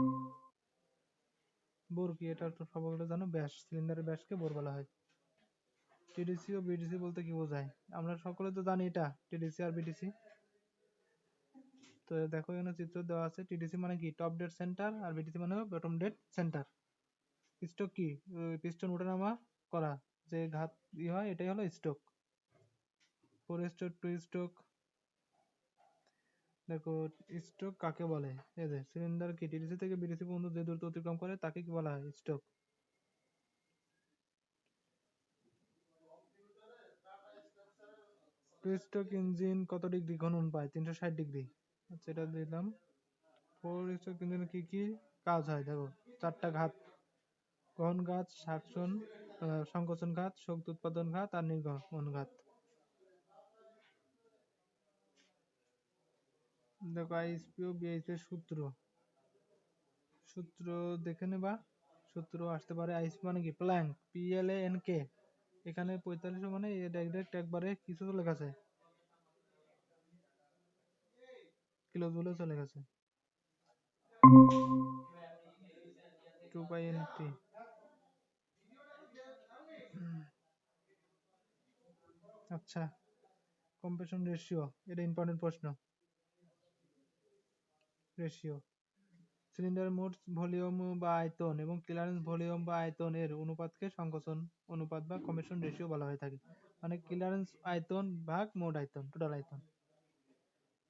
বোর কি, এটা তো সবাই জানো, ব্যাস, সিলিন্ডারের ব্যাসকে বোর বলা হয়। টিডিসি ও বিডিসি বলতে কি বোঝায়, আমরা সকলে তো জানি এটা টিডিসি আর বিডিসি। তো দেখো এখানে চিত্র দেওয়া আছে, টিডিসি মানে কি, টপ ডেড সেন্টার, আর বিডিসি মানে বটম ডেড সেন্টার। স্ট্রোক কি, পিস্টন ওঠানামা করা, যে ঘাত হয় এটাই হলো stroke. Four stroke, two stroke. দেখো স্ট্রোক কাকে বলে, এই যে সিলিন্ডার কি টিডিসি থেকে বিডিসি পর্যন্ত যে দূরত্ব অতিক্রম করে তাকে কি বলা হয়, স্ট্রোক। টু স্ট্রোক ইঞ্জিন কত ডিগ্রি ঘূর্ণন পায়, 360 ডিগ্রি। আচ্ছা এটা দিলাম। ফোর স্ট্রোক ইঞ্জিনে কি কি কাজ হয়, দেখো চারটা ঘাত, গহন ঘাত, সংকোচন ঘাত, শক্তি উৎপাদন ঘাত আর নির্গমন ঘাত। দেখো আইএসপি ও বিএইচপি এর সূত্র, সূত্র দেখে নেবা। সূত্র আসতে পারে আইসি মানে কি প্ল্যাঙ্ক, PLANK। এখানে 45 মানে ডাইরেক্ট একবারে কিছু চলে গেছে, কিলো জুলে চলে গেছে। 2π/nt। আচ্ছা, কম্প্রেশন রেশিও, এটা ইম্পর্টেন্ট প্রশ্ন। রেশিও সিলিন্ডার মোট ভলিউম বা আয়তন এবং ক্লিয়ারেন্স ভলিউম বা আয়তন এর অনুপাতকে সংকোচন অনুপাত বা কম্প্রেশন রেশিও বলা হয়ে থাকে। মানে ক্লিয়ারেন্স আয়তন ভাগ মোট আয়তন, টোটাল আয়তন।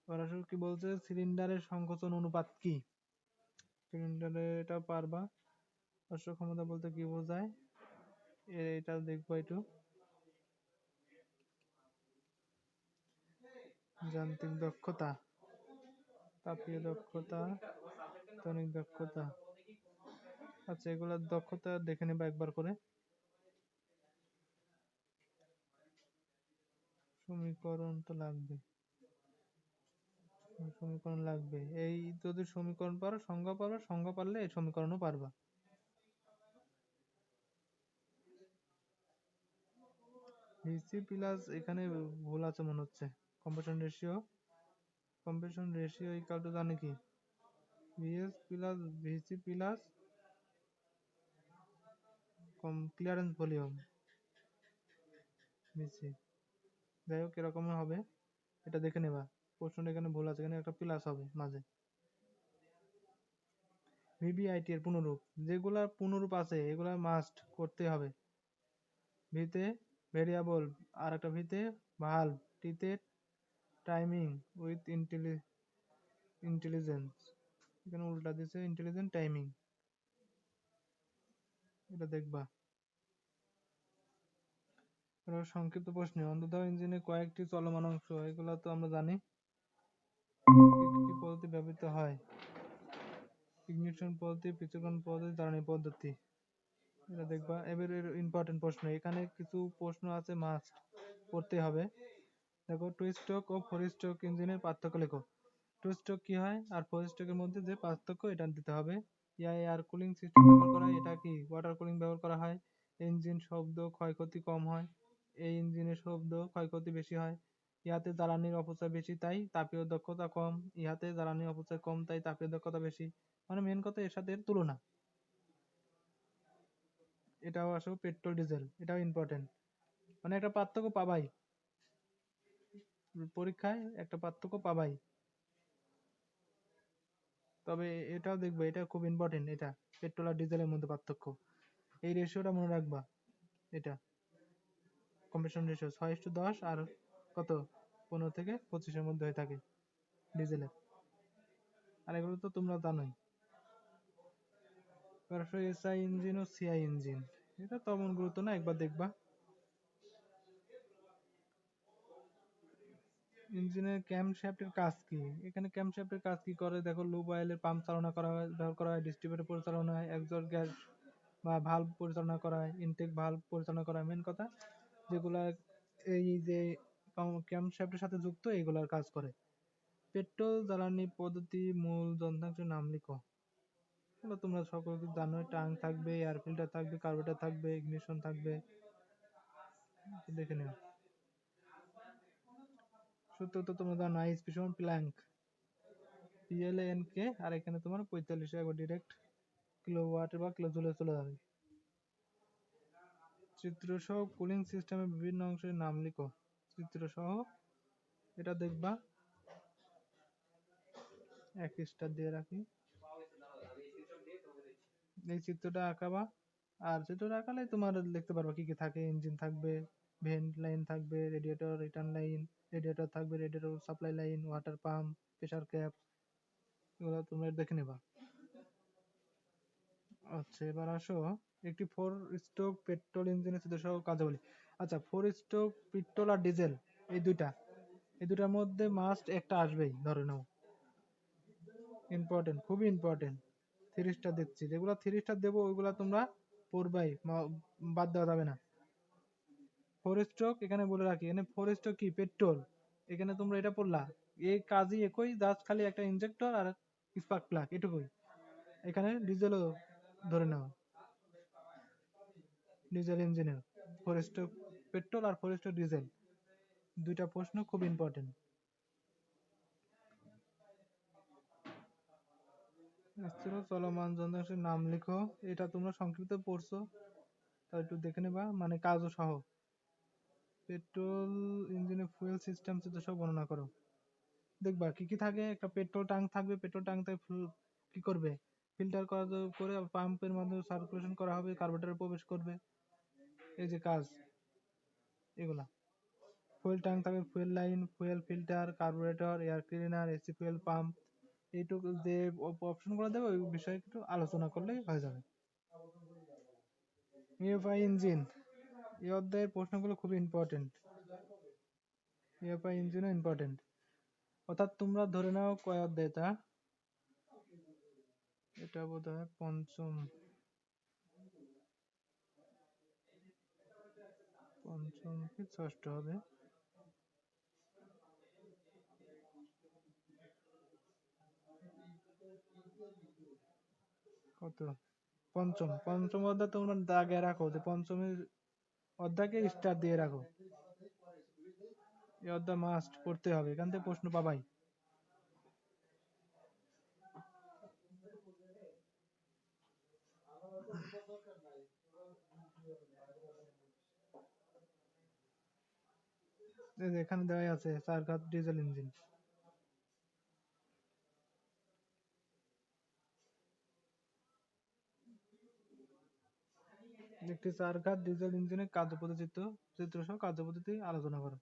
সরাসরি কি বলছে, সিলিন্ডারের সংকোচন অনুপাত কি? সিলিন্ডারে এটা পারবা। অশ্ব ক্ষমতা বলতে কি বোঝায় এটা দেখবো একটু। যান্ত্রিক দক্ষতা, তাপীয় দক্ষতা, তড়িৎ দক্ষতা। আচ্ছা, এগুলোর দক্ষতা দেখে নেবা একবার করে। সমীকরণ তো লাগবে, সমীকরণ লাগবে। এই যদি সমীকরণ পারো, সংজ্ঞা পারো, সংজ্ঞা পারলে এই সমীকরণও পারবা। ভিসি প্লাস এখানে ভুল আছে মনে হচ্ছে। Compression ratio, compression ratio equal to জানি কি VS plus VC plus clearance volume VC. যাই হোক, এরকম হবে, এটা দেখে নেবা। প্রশ্নটা এখানে ভুল আছে, এখানে একটা প্লাস হবে মাঝে। ভিভিআইটি এর পুনরূপ, যেগুলা পুনরূপ আছে এগুলা মাস্ট করতে হবে। ভিতে ভেরিয়েবল, আর একটা ভিতে ভালভ, টিতে টাইমিং উইথ ইন্টেলিজেন্স। এখানে উল্টা দিছে ইন্টেলিজেন্ট টাইমিং, এটা দেখবা। এবার সংক্ষিপ্ত প্রশ্ন, অন্তর্দহন ইঞ্জিনে কয়েকটি চলমান অংশ, এগুলো তো আমরা জানি। কি কি পদ্ধতি ব্যবহৃত হয়? ইগনিশন পদ্ধতি, পৃথকীকরণ পদ্ধতি, জ্বালানি পদ্ধতি। এটা দেখবা। এবার এর ইম্পর্টেন্ট প্রশ্ন, এখানে কিছু প্রশ্ন আছে মাস্ট পড়তে হবে। দেখো, টু স্ট্রোক ও ফোর স্ট্রোক ইঞ্জিনের পার্থক্য লেখো। টু স্ট্রোক কি হয় আর ফোর স্ট্রোকের মধ্যে যে পার্থক্য এটা দিতে হবে। এয়ার কুলিং সিস্টেম ব্যবহার করা হয়, এটা কি ওয়াটার কুলিং ব্যবহার করা হয়। ইঞ্জিন শব্দ ক্ষয়ক্ষতি কম হয়, এই ইঞ্জিনের শব্দ ক্ষয়ক্ষতি বেশি হয়। ইহাতে জ্বালানির অপচয় বেশি তাই তাপীয় দক্ষতা কম, ইহাতে জ্বালানির অপচয় কম তাই তাপীয় দক্ষতা বেশি। মানে মেন কথা এর সাথে এর তুলনা। এটাও আসো পেট্রোল ডিজেল, এটাও ইম্পর্টেন্ট। মানে একটা পার্থক্য পাবাই, পরীক্ষায় একটা পার্থক্য পাবাই। তবে এটাও দেখবে, এটা খুব ইম্পর্টেন্ট, এটা পেট্রোল আর ডিজেলের মধ্যে পার্থক্য। এই রেশিওটা মনে রাখবা। এটা কম্প্রেশন রেশিও 6:10 আর কত 15 থেকে 25-এর মধ্যে হয়ে থাকে ডিজেলের। আর এগুলো তো তোমরা জানোই। তারপরে এসআই ইঞ্জিন ও সিআই ইঞ্জিন, এটা তেমন গুরুত্ব না, একবার দেখবা। ইঞ্জিনের ক্যামশ্যাফটের কাজ কি? এখানে ক্যামশ্যাফটের কাজ কি করে দেখো, লুব অয়েলের পাম্প চালনা করা হয়, ব্যবহার করা হয়, ডিস্ট্রিবিউটর পরিচালনা হয়, এক্সস্ট গ্যাস বা ভালভ পরিচালনা করা হয়, ইনটেক ভালভ পরিচালনা করা হয়। মেন কথা যেগুলা এই যে ক্যামশ্যাফটের সাথে যুক্ত এইগুলার কাজ করে। পেট্রোল জ্বালানি পদ্ধতি, মূল যন্ত্রাংশের নাম লিখো। এগুলো তোমরা সকল জানোই, টাঙ্ক থাকবে, এয়ার ফিল্টার থাকবে, কার্বোরেটর থাকবে, ইগনিশন থাকবে, দেখে নিও। সূত্র তো তোমরা জানো, আইএসপি সমান প্ল্যাঙ্ক, PLANK। আর এখানে তোমার 45 একবার ডিরেক্ট কিলোওয়াট বা কিলো জুলে চলে যাবে। চিত্র সহ কুলিং সিস্টেমের বিভিন্ন অংশের নাম লিখো। চিত্র সহ এটা দেখবা, এক স্টার দিয়ে রাখি। এই চিত্রটা আঁকাবা, আর চিত্রটা আঁকালে তোমার লিখতে পারবা কি কি থাকে। ইঞ্জিন থাকবে, ভেন্ট লাইন থাকবে, রেডিয়েটর রিটার্ন লাইন, রেডিয়েটর থাকবে, radiator supply line, water pump, pressure cap, এগুলো তোমরা দেখে নেবা। আচ্ছা, এবার আসো একটি ফোর স্ট্রোক পেট্রোল ইঞ্জিনের চিত্র সহ কাজ বলি। আচ্ছা, ফোর স্ট্রোক পেট্রোল আর ডিজেল, এই দুটার মধ্যে মাস্ট একটা আসবেই, ধরে নাও। ইম্পর্টেন্ট, খুবই ইম্পর্টেন্ট। 3 স্টার দিচ্ছি, যেগুলো 3 স্টার দেবো ওইগুলা তোমরা পড়বাই, বাদ দেওয়া যাবে না। ফোর স্ট্রোক এখানে বলে রাখি, এখানে ফোর স্ট্রোক কি পেট্রোল, এখানে তোমরা এটা পড়লা, এই কাজই একই, জাস্ট খালি একটা ইনজেক্টর আর স্পার্ক প্লাগ, এটুকুই। এখানে ডিজেলও ধরে নাও, ডিজেল ইঞ্জিনের ফরেস্ট পেট্রোল আর ফরেস্ট ডিজেল, দুইটা প্রশ্ন খুব ইম্পর্টেন্ট। স্থির ও চলমান যন্ত্রাংশের নাম লিখো। এটা তোমরা সংক্ষিপ্ত পড়ছো, তাই একটু দেখে নেবা, মানে কাজও সহ। পেট্রোল ইঞ্জিনের ফুয়েল সিস্টেম সব বর্ণনা করো। দেখবা কি কি থাকে, একটা পেট্রোল ট্যাঙ্ক থাকবে, পেট্রোল ট্যাঙ্ক থেকে কি করবে, ফিল্টার করা করে পাম্পের মাধ্যমে সার্কুলেশন করা হবে, কার্বোরেটরে প্রবেশ করবে, এই যে কাজ এগুলা। ফুয়েল ট্যাঙ্ক থাকে, fuel line, fuel filter, carburettor, air cleaner, AC fuel pump, এইটুকু যে অপশনগুলো দেবে ওই বিষয়ে একটু আলোচনা করলেই হয়ে যাবে। ইউএফআই ইঞ্জিন, এই অধ্যায়ের প্রশ্নগুলো খুব ইম্পর্টেন্ট। UFI ইঞ্জিনও important. অর্থাৎ তোমরা ধরে নাও কয় অধ্যায় এটা, এটা বোধ হয় পঞ্চম, পঞ্চম কি ষষ্ঠ হবে, কত, পঞ্চম। পঞ্চম অধ্যায় তোমরা দাগে রাখো, যে পঞ্চমের অধ্যায়কে স্টার দিয়ে রাখো। এই অধ্যায় মাস্ট পড়তে হবে, এখান থেকে প্রশ্ন পাবাই। এই যে এখানে দেওয়া আছে চার ঘাত ডিজেল ইঞ্জিন। একটি চার ঘাত ডিজেল ইঞ্জিনের কার্যপদ্ধতি চিত্র সহ কার্যপদ্ধতি আলোচনা করো।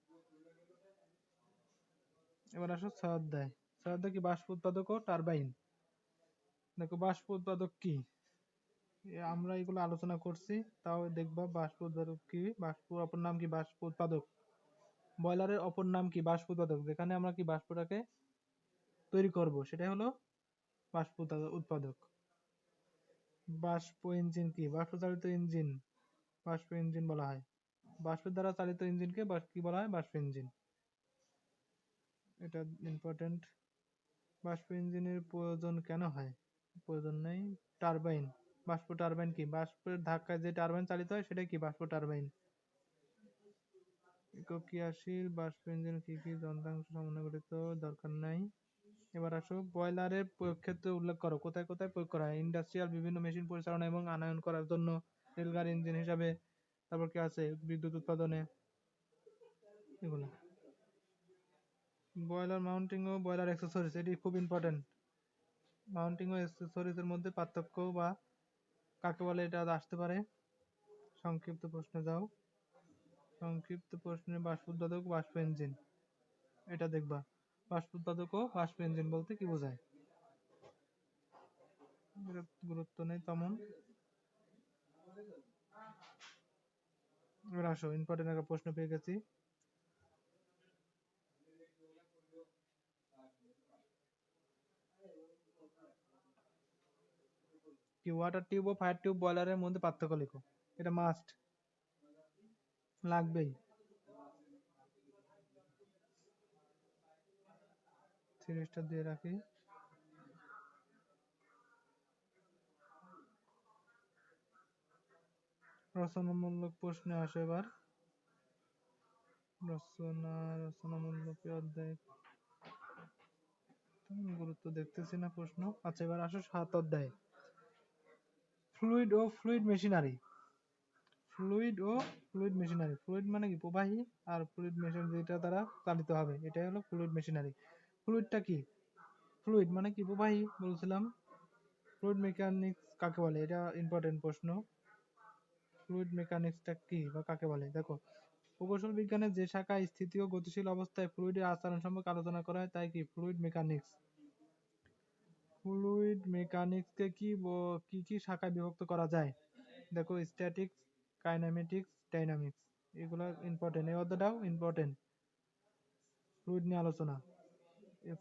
এবার আসো ছয় অধ্যায়। ছয় অধ্যায় কি, বাষ্প উৎপাদক ও টারবাইন। দেখো বাষ্প উৎপাদক কি, আমরা এগুলো আলোচনা করছি, তাও দেখবা বাষ্প উৎপাদক কি, বাষ্প অপর নাম কি বাষ্প উৎপাদক। বয়লারের অপর নাম কি বাষ্প উৎপাদক, যেখানে আমরা কি বাষ্পটাকে তৈরি করব সেটাই হলো বাষ্প উৎপাদক। বাষ্প ইঞ্জিন কি, বাষ্প চালিত ইঞ্জিন, বাষ্প ইঞ্জিন বলা হয়। বাষ্পের দ্বারা চালিত ইঞ্জিনকে কি বলা হয়, বাষ্প ইঞ্জিন। এটা ইম্পর্টেন্ট। বাষ্প ইঞ্জিনের প্রয়োজন কেন হয়, প্রয়োজন নেই। টারবাইন, বাষ্প টারবাইন কি, বাষ্পের ধাক্কায় যে টারবাইন চালিত হয় সেটাই কি, বাষ্প টারবাইন। একক ক্রিয়াশীল বাষ্প ইঞ্জিন কি কি যন্ত্রাংশ সমন্বয় গঠিত, দরকার নাই। এবার আসো বয়লারের প্রয়োগ ক্ষেত্রে উল্লেখ করো, কোথায় কোথায় প্রয়োগ করা হয়। ইন্ডাস্ট্রিয়াল বিভিন্ন মেশিন পরিচালনা এবং আনয়ন করার জন্য, রেলগাড়ি ইঞ্জিন হিসাবে, তারপর কি আছে বিদ্যুৎ উৎপাদনে, এগুলো। বয়লার মাউন্টিং ও বয়লার অ্যাক্সেসরিজ, এটি খুব ইম্পর্টেন্ট। মাউন্টিং ও অ্যাক্সেসরিজ এর মধ্যে পার্থক্য বা কাকে বলে এটা আসতে পারে। সংক্ষিপ্ত প্রশ্নে যাও, সংক্ষিপ্ত প্রশ্নে বাষ্প উৎপাদক বাষ্প ইঞ্জিন, এটা দেখবা। বাষ্প উৎপাদক ও বাষ্প ইঞ্জিন বলতে কি বোঝায়, গুরুত্ব নেই তেমন। এবার আসো ইম্পর্টেন্ট একটা প্রশ্ন পেয়ে গেছি। কি, ওয়াটার টিউব ও ফায়ার টিউব বয়লারের মধ্যে পার্থক্য লিখো। এটা মাস্ট, লাগবেই। সিরিজটা দিয়ে রাখি। রচনামূলক প্রশ্নে আসো এবার। রচনামূলক অধ্যায় গুরুত্ব দেখতেছি না প্রশ্ন। আচ্ছা এবার আসো সাত অধ্যায়, ফ্লুইড ও ফ্লুইড মেশিনারি। ফ্লুইড ও ফ্লুইড মেশিনারি, ফ্লুইড মানে কি প্রবাহী, আর ফ্লুইড মেশিন যেটা দ্বারা চালিত হবে এটাই হলো ফ্লুইড মেশিনারি। ফ্লুইডটা কি, ফ্লুইড মানে কি প্রবাহী বলছিলাম। ফ্লুইড মেকানিক্স কাকে বলে, এটা ইম্পর্টেন্ট প্রশ্ন। ফ্লুইড মেকানিক্সটা কি বা কাকে বলে, দেখো প্রকৌশল বিজ্ঞানের যে শাখায় স্থিতি ও গতিশীল অবস্থায় ফ্লুইডের আচরণ সম্পর্কে আলোচনা করা হয় তাই কি ফ্লুইড মেকানিক্স। ফ্লুইড মেকানিক্সকে কি কি কি শাখায় বিভক্ত করা যায়, দেখো স্ট্যাটিক্স, কাইনেমেটিক্স, ডাইনামিক্স, এগুলো ইম্পর্টেন্ট, এই অধ্যায়টাও ইম্পর্টেন্ট। ফ্লুইড নিয়ে আলোচনা,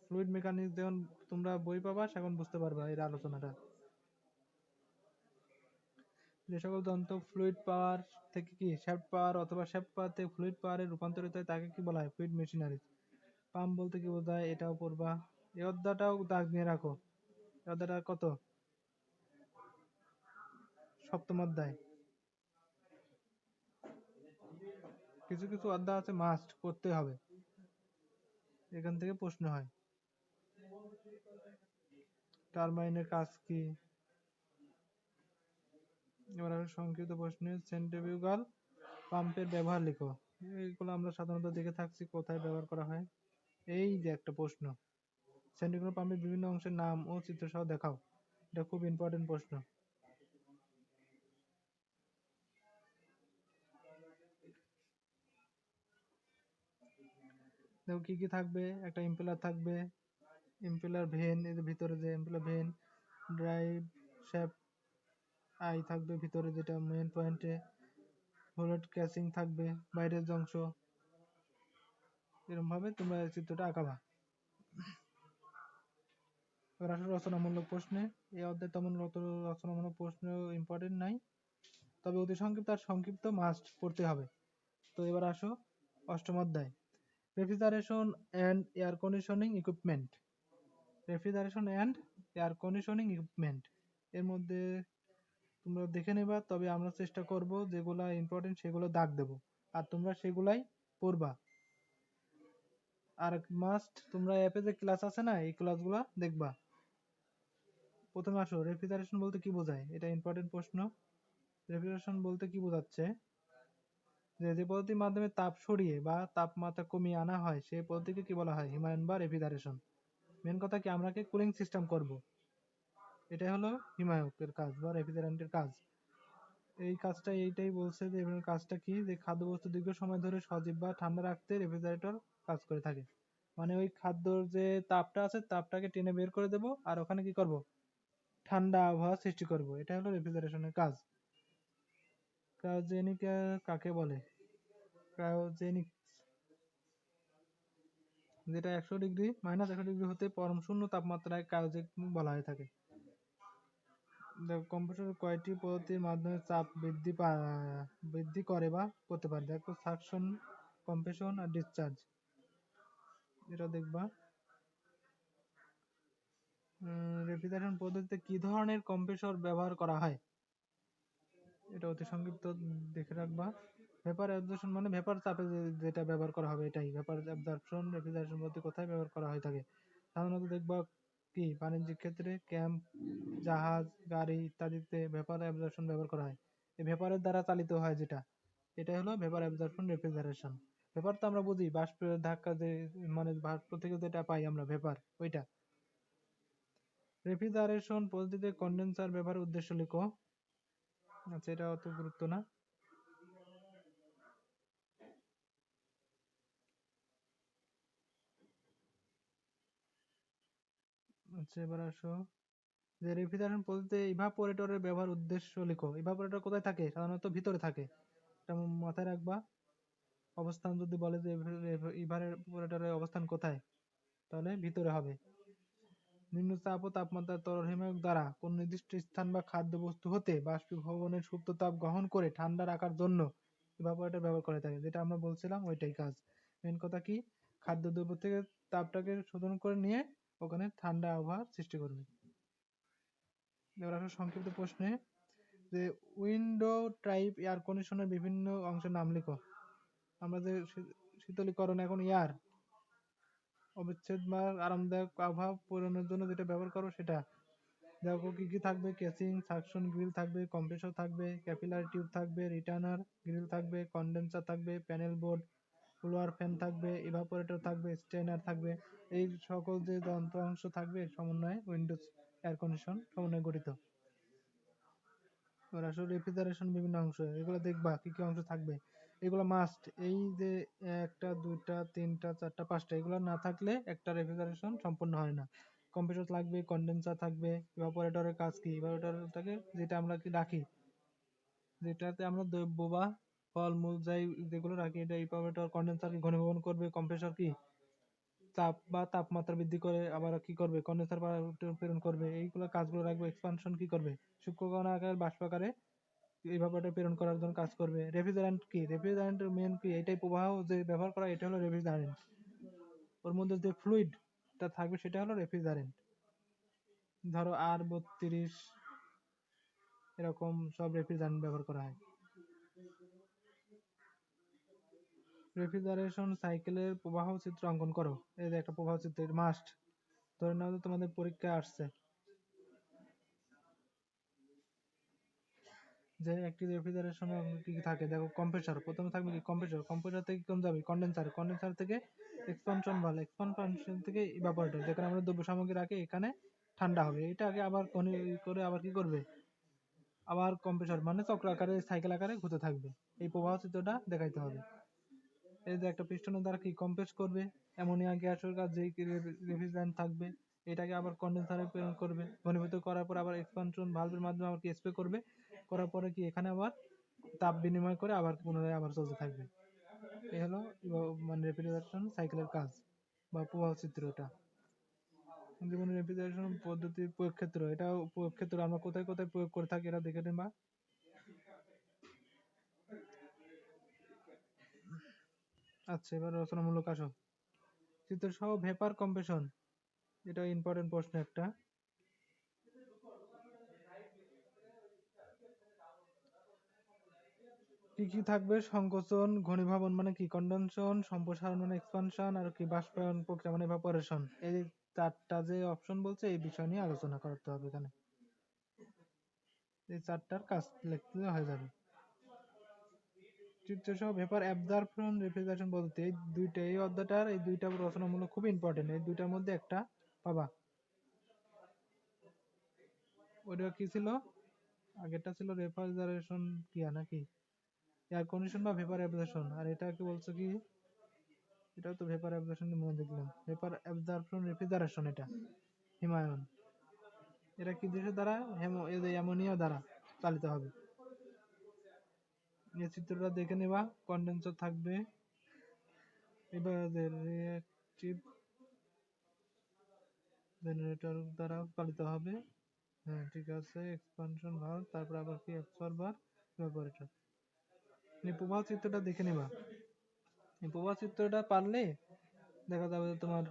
ফ্লুইড মেকানিক্স যখন তোমরা বই পাবা সেখন বুঝতে পারবা এর আলোচনাটা। যে সকল যন্ত্র ফ্লুইড পাওয়ার থেকে কি শ্যাফট পাওয়ার অথবা শ্যাফট পাওয়ার থেকে ফ্লুইড পাওয়ারে রূপান্তরিত হয় তাকে কি বলা হয়, ফ্লুইড মেশিনারি। পাম্প বলতে কি বোঝায় এটাও পড়বা। এই অধ্যায়টাও দাগ নিয়ে রাখো। এই অধ্যায়টা কত, সপ্তম অধ্যায়। কিছু কিছু অধ্যায় আছে মাস্ট করতে হবে, এখান থেকে প্রশ্ন হয়। টারবাইনের কাজ কি? এবার আসো সংক্ষিপ্ত প্রশ্নে, সেন্ট্রিফিউগাল পাম্পের ব্যবহার লিখো। এইগুলো আমরা সাধারণত দেখে থাকছি কোথায় ব্যবহার করা হয়। এই যে একটা প্রশ্ন, সেন্ট্রিফিউগাল পাম্পের বিভিন্ন অংশের নাম ও চিত্র সহ দেখাও। এটা খুব ইম্পর্টেন্ট প্রশ্ন। দেখো কি কি থাকবে, একটা ইম্পেলার থাকবে, ইম্পেলার ভেন, এর ভিতরে যে ইম্পেলার ভেন, ড্রাইভ শ্যাফট আই থাকবে ভিতরে যেটা মেন পয়েন্টে, হোলড ক্যাসিং থাকবে বাইরের যে অংশ। এরকম ভাবে তোমরা চিত্রটা আঁকাবা। এবার আসলে রচনামূলক প্রশ্নে, এই অধ্যায় তেমন রচনামূলক প্রশ্ন ইম্পর্টেন্ট নাই, তবে অতি সংক্ষিপ্ত আর সংক্ষিপ্ত মাস্ট পড়তে হবে। তো এবার আসো অষ্টম অধ্যায়, refrigeration and air conditioning equipment. Refrigeration and air conditioning equipment, এর মধ্যে তোমরা দেখে নেবা, তবে আমরা চেষ্টা করব যেগুলা ইম্পর্টেন্ট সেগুলো দাগ দেব, আর তোমরা সেগুলাই পড়বা। আর মাস্ট তোমরা অ্যাপে যে ক্লাস আছে না, এই ক্লাসগুলো দেখবা। প্রথমে আসো, রেফ্রিজারেশন বলতে কি বোঝায়, এটা ইম্পর্টেন্ট প্রশ্ন। রেফ্রিজারেশন বলতে কি বোঝাচ্ছে, যে যে পদ্ধতির মাধ্যমে তাপ সরিয়ে বা তাপমাত্রা কমিয়ে আনা হয় সেই পদ্ধতিকে কি বলা হয়, হিমায়ন বা রেফ্রিজারেশন। মেন কথা কি, আমরা কি কুলিং সিস্টেম করব, এটাই হলো হিমায়কের কাজ বা রেফ্রিজারেন্টের কাজ। এই কাজটা এইটাই বলছে যে এবার কাজটা কি, যে খাদ্যবস্তু দীর্ঘ সময় ধরে সজীব বা ঠান্ডা রাখতে রেফ্রিজারেটর কাজ করে থাকে। মানে ওই খাদ্যর যে তাপটা আছে তাপটাকে টেনে বের করে দেব, আর ওখানে কি করব, ঠান্ডা আবহাওয়া সৃষ্টি করব, এটা হলো রেফ্রিজারেশনের কাজ। ক্রায়োজেনিক কাকে বলে, ক্রায়োজেনিক যেটা 100 ডিগ্রি -100 ডিগ্রি হতে পরম শূন্য তাপমাত্রায় ক্রায়োজেনিক বলা হয়ে থাকে। দেখো কম্প্রেসর কয়টি পদ্ধতির মাধ্যমে চাপ বৃদ্ধি করে বা করতে পারে, দেখো সাকশন, কম্প্রেশন আর ডিসচার্জ, এটা দেখবা। রেফ্রিজারেশন পদ্ধতিতে কি ধরনের কম্প্রেসর ব্যবহার করা হয়, এটা অতি সংক্ষিপ্ত দেখে রাখবা। ভেপার অ্যাবজর্পশন মানে ভেপার চাপে যেটা ব্যবহার করা হবে, এটাই ভেপার অ্যাবজর্পশন রেফ্রিজারেশন পদ্ধতি কোথায় ব্যবহার করা হয়ে থাকে। সাধারণত দেখবা কি বাণিজ্যিক ক্ষেত্রে, ক্যাম্প, জাহাজ, গাড়ি ইত্যাদিতে ভেপার অ্যাবজর্পশন ব্যবহার করা হয়। এই ভেপারের দ্বারা চালিত হয় যেটা, এটাই হলো ভেপার অ্যাবজর্পশন রেফ্রিজারেশন। ভেপার তো আমরা বুঝি বাষ্পের ধাক্কা, যে মানে বাষ্প থেকে যেটা পাই আমরা ভেপার, ওইটা। রেফ্রিজারেশন পদ্ধতিতে কন্ডেন্সার ব্যবহারের উদ্দেশ্য লিখো। আচ্ছা, এটা অত গুরুত্ব না। আচ্ছা, এবার আসো, যে রেফ্রিজারেশন পদ্ধতিতে ইভাপোরেটরের ব্যবহার উদ্দেশ্য লিখো। ইভাপোরেটর কোথায় থাকে, সাধারণত ভিতরে থাকে, এটা মাথায় রাখবা। অবস্থান যদি বলে যে ইভাপোরেটরের অবস্থান কোথায়, তাহলে ভিতরে হবে। নিম্ন চাপ ও তাপমাত্রার তরল হিমায়ক দ্বারা কোন নির্দিষ্ট স্থান বা খাদ্যবস্তু হতে বাষ্পীভবনের সুপ্ত তাপ গ্রহণ করে ঠান্ডা রাখার জন্য ইভাপোরেটর ব্যবহার করে থাকে, যেটা আমরা বলছিলাম ওইটাই কাজ। মেন কথা কি, খাদ্যদ্রব্য থেকে তাপটাকে শোধন করে নিয়ে ওখানে ঠান্ডা আবহাওয়া সৃষ্টি করবে। এবার আসো সংক্ষিপ্ত প্রশ্নে, যে উইন্ডো টাইপ এয়ার কন্ডিশনের বিভিন্ন অংশের নাম লিখো। আমরা যে শীতলীকরণ এখন এয়ার, অবিচ্ছেদ বা আরামদায়ক আবহাওয়া পূরণের জন্য যেটা ব্যবহার করো সেটা। দেখো কি কি থাকবে, কেসিং, সাকশন গ্রিল থাকবে, কম্প্রেসর থাকবে, ক্যাপিলারি টিউব থাকবে, রিটার্নার গ্রিল থাকবে, কন্ডেন্সার থাকবে, প্যানেল বোর্ড, ব্লোয়ার ফ্যান থাকবে, ইভাপোরেটর থাকবে, স্ট্রেনার থাকবে। এই সকল যে যন্ত্রাংশ থাকবে সমন্বয়ে উইন্ডোজ এয়ার কন্ডিশন সমন্বয়ে গঠিত। এবার আসলে রেফ্রিজারেশন বিভিন্ন অংশ, এগুলো দেখবা কি কি অংশ থাকবে, এগুলো মাস্ট। এই যে একটা, দুইটা, তিনটা, চারটা, পাঁচটা, এগুলো না থাকলে একটা রেফ্রিজারেশন সম্পূর্ণ হয় না। কম্প্রেসর থাকবে, কন্ডেন্সার থাকবে, ইভাপোরেটরের কাজ কি, ইভাপোরেটরটাকে যেটা আমরা কি রাখি, যেটাতে আমরা দ্রব্য বা ফলমূল যাই যেগুলো রাখি, এটা ইভাপোরেটর। কন্ডেন্সার কি ঘনীভবন করবে, কম্প্রেসর কি চাপ বা তাপমাত্রা বৃদ্ধি করে, আবার কি করবে কন্ডেন্সার প্রেরণ করবে, এইগুলো কাজগুলো রাখবে। এক্সপানশন কি করবে, সূক্ষ্ম কণা আকারে বাষ্প আকারে এইভাবে প্রেরণ করার জন্য কাজ করবে। রেফ্রিজারেন্ট কি, রেফ্রিজারেন্টের মেন কি, এটাই প্রবাহ যে ব্যবহার করা, এটা হলো রেফ্রিজারেন্ট। ওর মধ্যে যে ফ্লুইডটা থাকবে সেটা হলো রেফ্রিজারেন্ট। ধরো R32, এরকম সব রেফ্রিজারেন্ট ব্যবহার করা হয়। রেফ্রিজারেশন সাইকেলের প্রবাহ চিত্র অঙ্কন করো। এই যে একটা প্রবাহ চিত্র, মাস্ট। ধরে নাও যে তোমাদের পরীক্ষায় আসছে যে একটি রেফ্রিজারেশনে কি কি থাকে, দেখো কম্প্রেসর প্রথমে থাকবে, কি কম্প্রেসর, কম্প্রেসর থেকে কোন যাবে কন্ডেন্সার, কন্ডেন্সার থেকে এক্সপানশন ভালভ, এক্সপানশন থেকে ইভাপোরেটর, যেখানে আমরা দ্রব্য সামগ্রী রাখি এখানে ঠান্ডা হবে। এটাকে আবার করে আবার কি করবে, আবার কম্প্রেসর মানে চক্র আকারে সাইকেল আকারে ঘুরতে থাকবে। এই প্রবাহ চিত্রটা দেখাইতে হবে। এই যে একটা পিস্টনের দ্বারা কি কম্প্রেস করবে অ্যামোনিয়া গ্যাসের কাজ, যেই রেফ্রিজারেন্ট থাকবে এটাকে আবার কন্ডেন্সারে প্রেরণ করবে, ঘনীভূত করার পর আবার এক্সপানশন ভালভের মাধ্যমে আবার কি স্প্রে করবে, করার পরে কি এখানে আবার তাপ বিনিময় করে আবার পুনরায় আবার চলতে থাকবে। এই হলো মানে রেফ্রিজারেশন সাইকেলের কাজ বা প্রবাহ চিত্রটা। যেমন রেফ্রিজারেশন পদ্ধতির প্রয়োগ ক্ষেত্র, এটা প্রয়োগ ক্ষেত্র আমরা কোথায় কোথায় প্রয়োগ করে থাকি এটা দেখে নিবা। আচ্ছা, এবার রচনামূলক আসো। চিত্র সহ ভেপার কম্প্রেশন, এটা ইম্পর্টেন্ট প্রশ্ন একটা। কি কি থাকবে, সংকোচন, ঘনীভবন মানে কি কন্ডেনশন, সম্প্রসারণ মানে এক্সপানশন, আর কি বাষ্পায়ন প্রক্রিয়া মানে ইভাপোরেশন। এই চারটা যে অপশন বলছে এই বিষয় নিয়ে আলোচনা করতে হবে এখানে। এই চারটার কাজ লিখতে হয়ে যাবে। চিত্র সহ ভেপার অ্যাবজর্পশন রেফ্রিজারেশন পদ্ধতি, এই দুইটা, এই অধ্যায়টার এই দুইটা রচনামূলক খুব ইম্পর্টেন্ট, এই দুইটার মধ্যে একটা পাবা। ওইটা কি ছিল, আগেরটা ছিল রেফ্রিজারেশন কি নাকি এয়ার কন্ডিশন বা ভেপার অ্যাবজর্পশন, আর এটা কি বলছো কি, এটাও তো ভেপার অ্যাবজর্পশন মনে দেখলাম, ভেপার অ্যাবজর্পশন রেফ্রিজারেশন, এটা হিমায়ন। এটা কি দেশের দ্বারা, অ্যামোনিয়া দ্বারা চালিত হবে। এই চিত্রটা দেখে নেবা, কন্ডেন্সার থাকবে, এবার রিঅ্যাক্টিভ জেনারেটর দ্বারা চালিত হবে। হ্যাঁ ঠিক আছে, এক্সপানশন ভালভ, তারপর আবার কি অ্যাবসর্বার, ইভাপোরেটর। এই প্রবাহ চিত্রটা দেখে নেবা, এই প্রবাহ চিত্রটা পারলে দেখা যাবে যে তোমার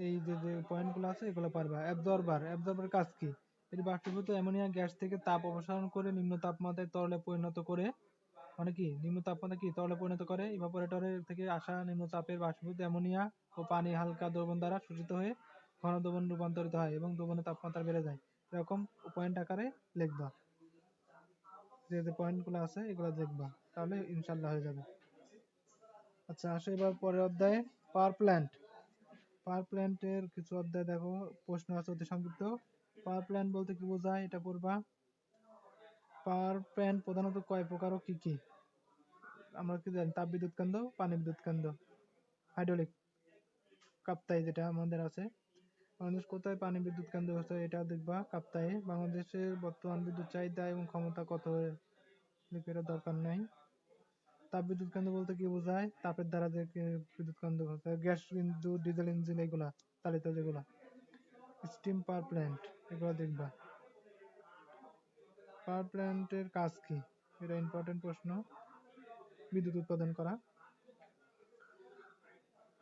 এই যে যে পয়েন্টগুলো আছে এগুলো পারবা। অ্যাবজর্বার, অ্যাবজর্বারের কাজ কি, এটি বাষ্পীভূত অ্যামোনিয়া গ্যাস থেকে তাপ অপসারণ করে নিম্ন তাপমাত্রায় তরলে পরিণত করে, মানে কি নিম্ন তাপমাত্রা কি তরলে পরিণত করে। ইভাপোরেটরের থেকে আসা নিম্ন চাপের বাষ্পীভূত অ্যামোনিয়া ও পানি হালকা দ্রবণ দ্বারা শোষিত হয়ে ঘন দ্রবণ রূপান্তরিত হয় এবং দ্রবণের তাপমাত্রা বেড়ে যায়। এরকম পয়েন্ট আকারে লিখবা, যে যে পয়েন্টগুলো আছে এগুলো দেখবা, তাহলে ইনশাল্লাহ হয়ে যাবে। আচ্ছা আসো এবার পরের অধ্যায়ে, পাওয়ার প্ল্যান্ট। পাওয়ার প্ল্যান্টের কিছু অধ্যায় দেখো, প্রশ্ন আছে অতি সংক্ষিপ্ত। পাওয়ার প্ল্যান্ট বলতে কি বোঝায় এটা পড়বা। পাওয়ার প্ল্যান্ট প্রধানত কয় প্রকার ও কি কি, আমরা কি জানি, তাপ বিদ্যুৎ কেন্দ্র, পানি বিদ্যুৎ কেন্দ্র, হাইড্রোলিক, কাপ্তাই যেটা আমাদের আছে। বাংলাদেশ কোথায় পানি বিদ্যুৎ কেন্দ্র আছে এটা দেখবা, কাপ্তাই। বাংলাদেশের বর্তমান বিদ্যুৎ চাহিদা এবং ক্ষমতা কত, এটা দরকার নাই। তাপ বিদ্যুৎ কেন্দ্র বলতে কি বোঝায়, তাপের দ্বারা যে বিদ্যুৎ কেন্দ্র, গ্যাস বিদ্যুৎ, ডিজেল ইঞ্জিন এগুলা চালিত যেগুলা। স্টিম পাওয়ার প্ল্যান্ট, এগুলো দেখবা। পাওয়ার প্ল্যান্টের কাজ কি, এটা ইম্পর্টেন্ট প্রশ্ন। বিদ্যুৎ উৎপাদন করা।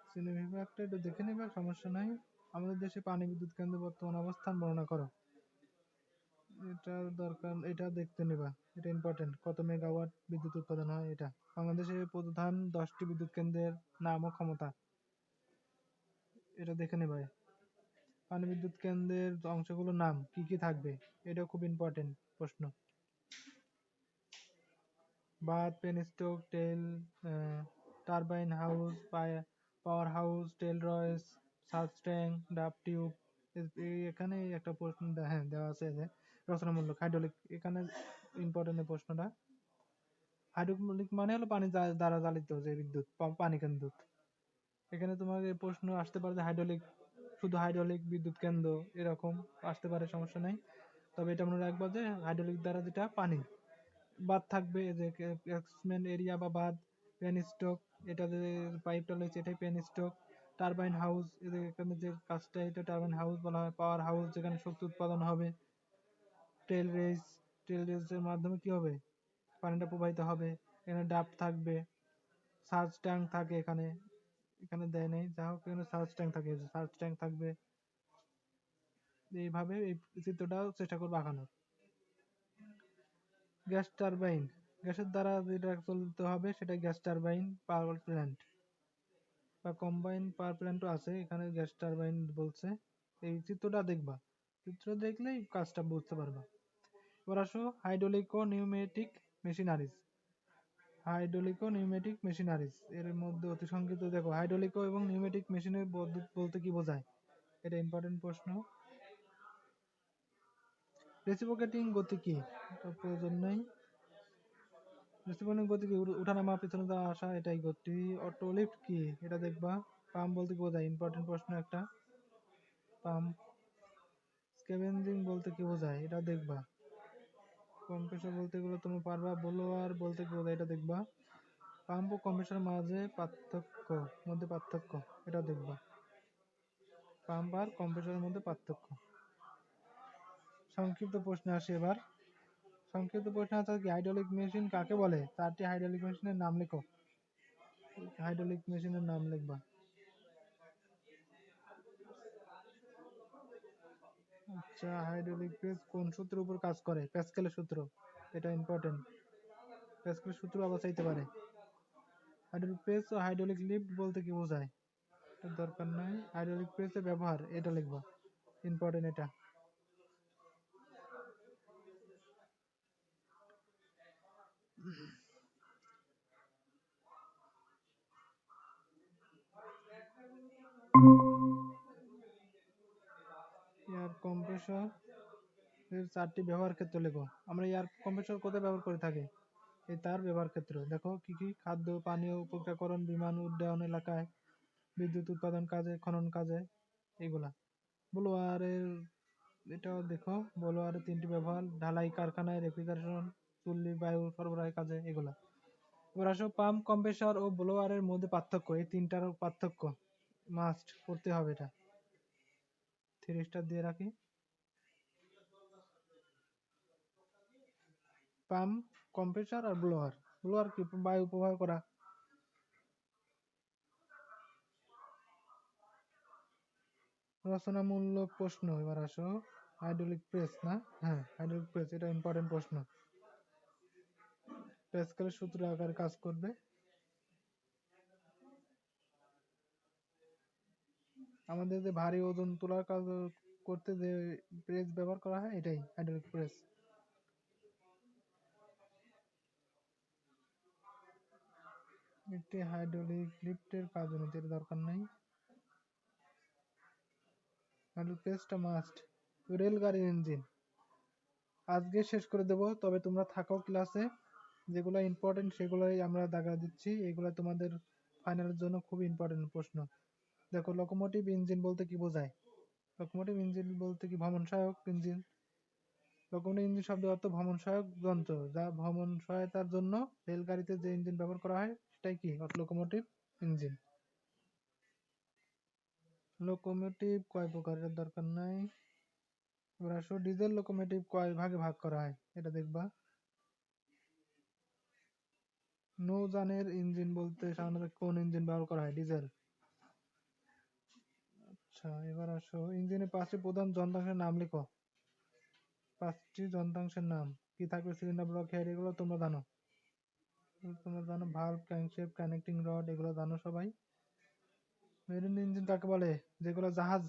শ্রেণী বিভাগটা একটু দেখে নেবা, সমস্যা নাই। আমাদের দেশে পানি বিদ্যুৎ কেন্দ্র বর্তমান অবস্থান বর্ণনা করো, এটা দরকার, এটা দেখতে নেবা, এটা ইম্পর্টেন্ট। কত মেগাওয়াট বিদ্যুৎ উৎপাদন হয় এটা। বাংলাদেশের প্রধান 10টি বিদ্যুৎ কেন্দ্রের নাম ও ক্ষমতা, এটা দেখে নেবা। পানি বিদ্যুৎ কেন্দ্রের অংশগুলোর নাম কি কি থাকবে, এটাও খুব ইম্পর্টেন্ট প্রশ্ন। বাঁধ, পেনস্টক, টেল, টারবাইন হাউস, পাওয়ার হাউস, টেল রয়েস, সার্চ ট্যাঙ্ক, ডাব টিউব। এখানে একটা প্রশ্ন হ্যাঁ দেওয়া আছে যে রচনামূলক, হাইড্রোলিক, এখানে ইম্পর্টেন্ট এই প্রশ্নটা। হাইড্রোলিক মানে হলো পানি দ্বারা চালিত যে বিদ্যুৎ, পানি বিদ্যুৎ। এখানে তোমার এই প্রশ্ন আসতে পারে যে হাইড্রোলিক, শুধু হাইড্রোলিক বিদ্যুৎ কেন্দ্র এরকম আসতে পারে, সমস্যা নাই। তবে এটা মনে রাখবা যে হাইড্রোলিক দ্বারা যেটা পানি। বাঁধ থাকবে, যে ক্যাচমেন্ট এরিয়া বা বাঁধ। পেন স্টক, এটা যে পাইপটা রয়েছে এটাই পেন স্টক। টারবাইন হাউস, এদের এখানে যে কাজটা এটা টারবাইন হাউস বলা হয়। পাওয়ার হাউস, যেখানে শক্তি উৎপাদন হবে। টেল রেস, টেল রেসের মাধ্যমে কি হবে, পানিটা প্রবাহিত হবে। এখানে ডাব থাকবে। সার্চ ট্যাঙ্ক থাকে এখানে, এখানে দেয় নেই, যা হোক এখানে সার্চ ট্যাঙ্ক থাকে, সার্চ ট্যাঙ্ক থাকবে। এইভাবে এই চিত্রটাও চেষ্টা করবো আঁকানোর। গ্যাস টারবাইন, গ্যাসের দ্বারা যেটা চলতে হবে সেটা গ্যাস টারবাইন পাওয়ার প্ল্যান্ট বা কম্বাইন পাওয়ার প্ল্যান্টও আছে, এখানে গ্যাস টারবাইন বলছে। এই চিত্রটা দেখবা, চিত্র দেখলেই কাজটা বুঝতে পারবা। এবার আসো হাইড্রোলিকো নিউমেটিক মেশিনারিজ। হাইড্রোলিকো নিউমেটিক মেশিনারিজ এর মধ্যে অতি সংক্ষিপ্ত দেখো, হাইড্রোলিকো এবং নিউমেটিক মেশিনের বলতে কি বোঝায়, এটা ইম্পর্টেন্ট প্রশ্ন। রেসিপ্রোকেটিং গতি কি, এটা প্রয়োজন নেই। রেসিপ্রোকেটিং গতি কি, উঠানামা পিছনে যাওয়া আসা, এটাই গতি। অটো লিফট কি, এটা দেখবা। পাম্প বলতে কি বোঝায়, ইম্পর্টেন্ট প্রশ্ন একটা, পাম্প। স্ক্যাভেঞ্জিং বলতে কি বোঝায়, এটা দেখবা। কম্প্রেসর বলতে এগুলো তুমি পারবা। ব্লোয়ার বলতে কি বোঝায়, এটা দেখবা। পাম্প ও কম্প্রেসরের মধ্যে পার্থক্য, এটা দেখবা। পাম্প আর কম্প্রেসরের মধ্যে পার্থক্য। সংক্ষিপ্ত প্রশ্ন আসে এবার। সংক্ষিপ্ত প্রশ্ন আছে কি, হাইড্রোলিক মেশিন কাকে বলে, 4টি হাইড্রোলিক মেশিনের নাম লেখো। হাইড্রোলিক মেশিনের নাম লিখবা। আচ্ছা, হাইড্রোলিক প্রেস কোন সূত্রের উপর কাজ করে, প্যাসকেলের সূত্র, এটা ইম্পর্টেন্ট। প্যাসকেলের সূত্র আবার চাইতে পারে। হাইড্রোলিক প্রেস ও হাইড্রোলিক লিফট বলতে কি বোঝায়, এটা দরকার নাই। হাইড্রোলিক প্রেসের ব্যবহার, এটা লিখবা, ইম্পর্টেন্ট এটা। এয়ার কম্প্রেসর এর 4টি ব্যবহার ক্ষেত্র লেখো। আমরা এয়ার কম্প্রেসর কোথায় ব্যবহার করে থাকি, এই তার ব্যবহার ক্ষেত্র দেখো কি কি, খাদ্য পানীয় প্রক্রিয়াকরণ, বিমান উড্ডয়ন এলাকায়, বিদ্যুৎ উৎপাদন কাজে, খনন কাজে, এগুলা। ব্লোয়ারের এটাও দেখো, ব্লোয়ারের 3টি ব্যবহার, ঢালাই কারখানায়, রেফ্রিজারেশন, চুল্লি বায়ু সরবরাহের কাজে, এগুলা। এবার আসো পাম্প, কম্প্রেসর ও ব্লোয়ারের মধ্যে পার্থক্য, এই 3টার পার্থক্য মাস্ট পড়তে হবে, এটা 3 স্টার দিয়ে রাখি। পাম্প, কম্প্রেসর আর ব্লোয়ার। ব্লোয়ার কি, বায়ু প্রবাহ করা। রচনামূলক প্রশ্ন এবার আসো। হাইড্রোলিক প্রেস না, হ্যাঁ হাইড্রোলিক প্রেস, এটা ইম্পর্টেন্ট প্রশ্ন। প্যাসকেলের সূত্র আকারে কাজ করবে। আমাদের যে ভারী ওজন তোলার কাজ করতে যে প্রেস ব্যবহার করা হয়, এটাই হাইড্রোলিক প্রেস। একটি হাইড্রোলিক লিফটের কাজ অনুযায়ী দরকার নাই। হাইড্রোলিক প্রেসটা মাস্ট। রেলগাড়ির ইঞ্জিন আজকে শেষ করে দেব, তবে তোমরা থাকো ক্লাসে, যেগুলো ইম্পর্টেন্ট সেগুলোই আমরা দাগা দিচ্ছি, এগুলো তোমাদের ফাইনালের জন্য খুব ইম্পর্টেন্ট প্রশ্ন। দেখো, লোকোমোটিভ ইঞ্জিন বলতে কি বোঝায়, লোকোমোটিভ ইঞ্জিন বলতে কি, ভ্রমণ সহায়ক ইঞ্জিন। লোকোমোটিভ ইঞ্জিন শব্দের অর্থ ভ্রমণ সহায়ক যন্ত্র, যা ভ্রমণ সহায়তার জন্য রেলগাড়িতে যে ইঞ্জিন ব্যবহার করা হয় সেটাই কি লোকোমোটিভ ইঞ্জিন। লোকোমোটিভ কয় প্রকারের, দরকার নাই। এবার আসো, ডিজেল লোকোমোটিভ কয় ভাগে ভাগ করা হয়, এটা দেখবা। নৌযানের ইঞ্জিন বলতে সাধারণত কোন ইঞ্জিন ব্যবহার করা হয়, ডিজেল। আচ্ছা, এবার আসো, ইঞ্জিনের 5টি প্রধান যন্ত্রাংশের নাম লিখো। 5টি যন্ত্রাংশের নাম কি থাকবে, সিলিন্ডার, ব্লক, হেড, এগুলো তোমরা জানো। তোমরা জানো ভালভ, ক্র্যাঙ্কশ্যাফট, কানেক্টিং রড, এগুলো জানো সবাই। মেরিন ইঞ্জিন কাকে বলে, যেগুলো জাহাজ,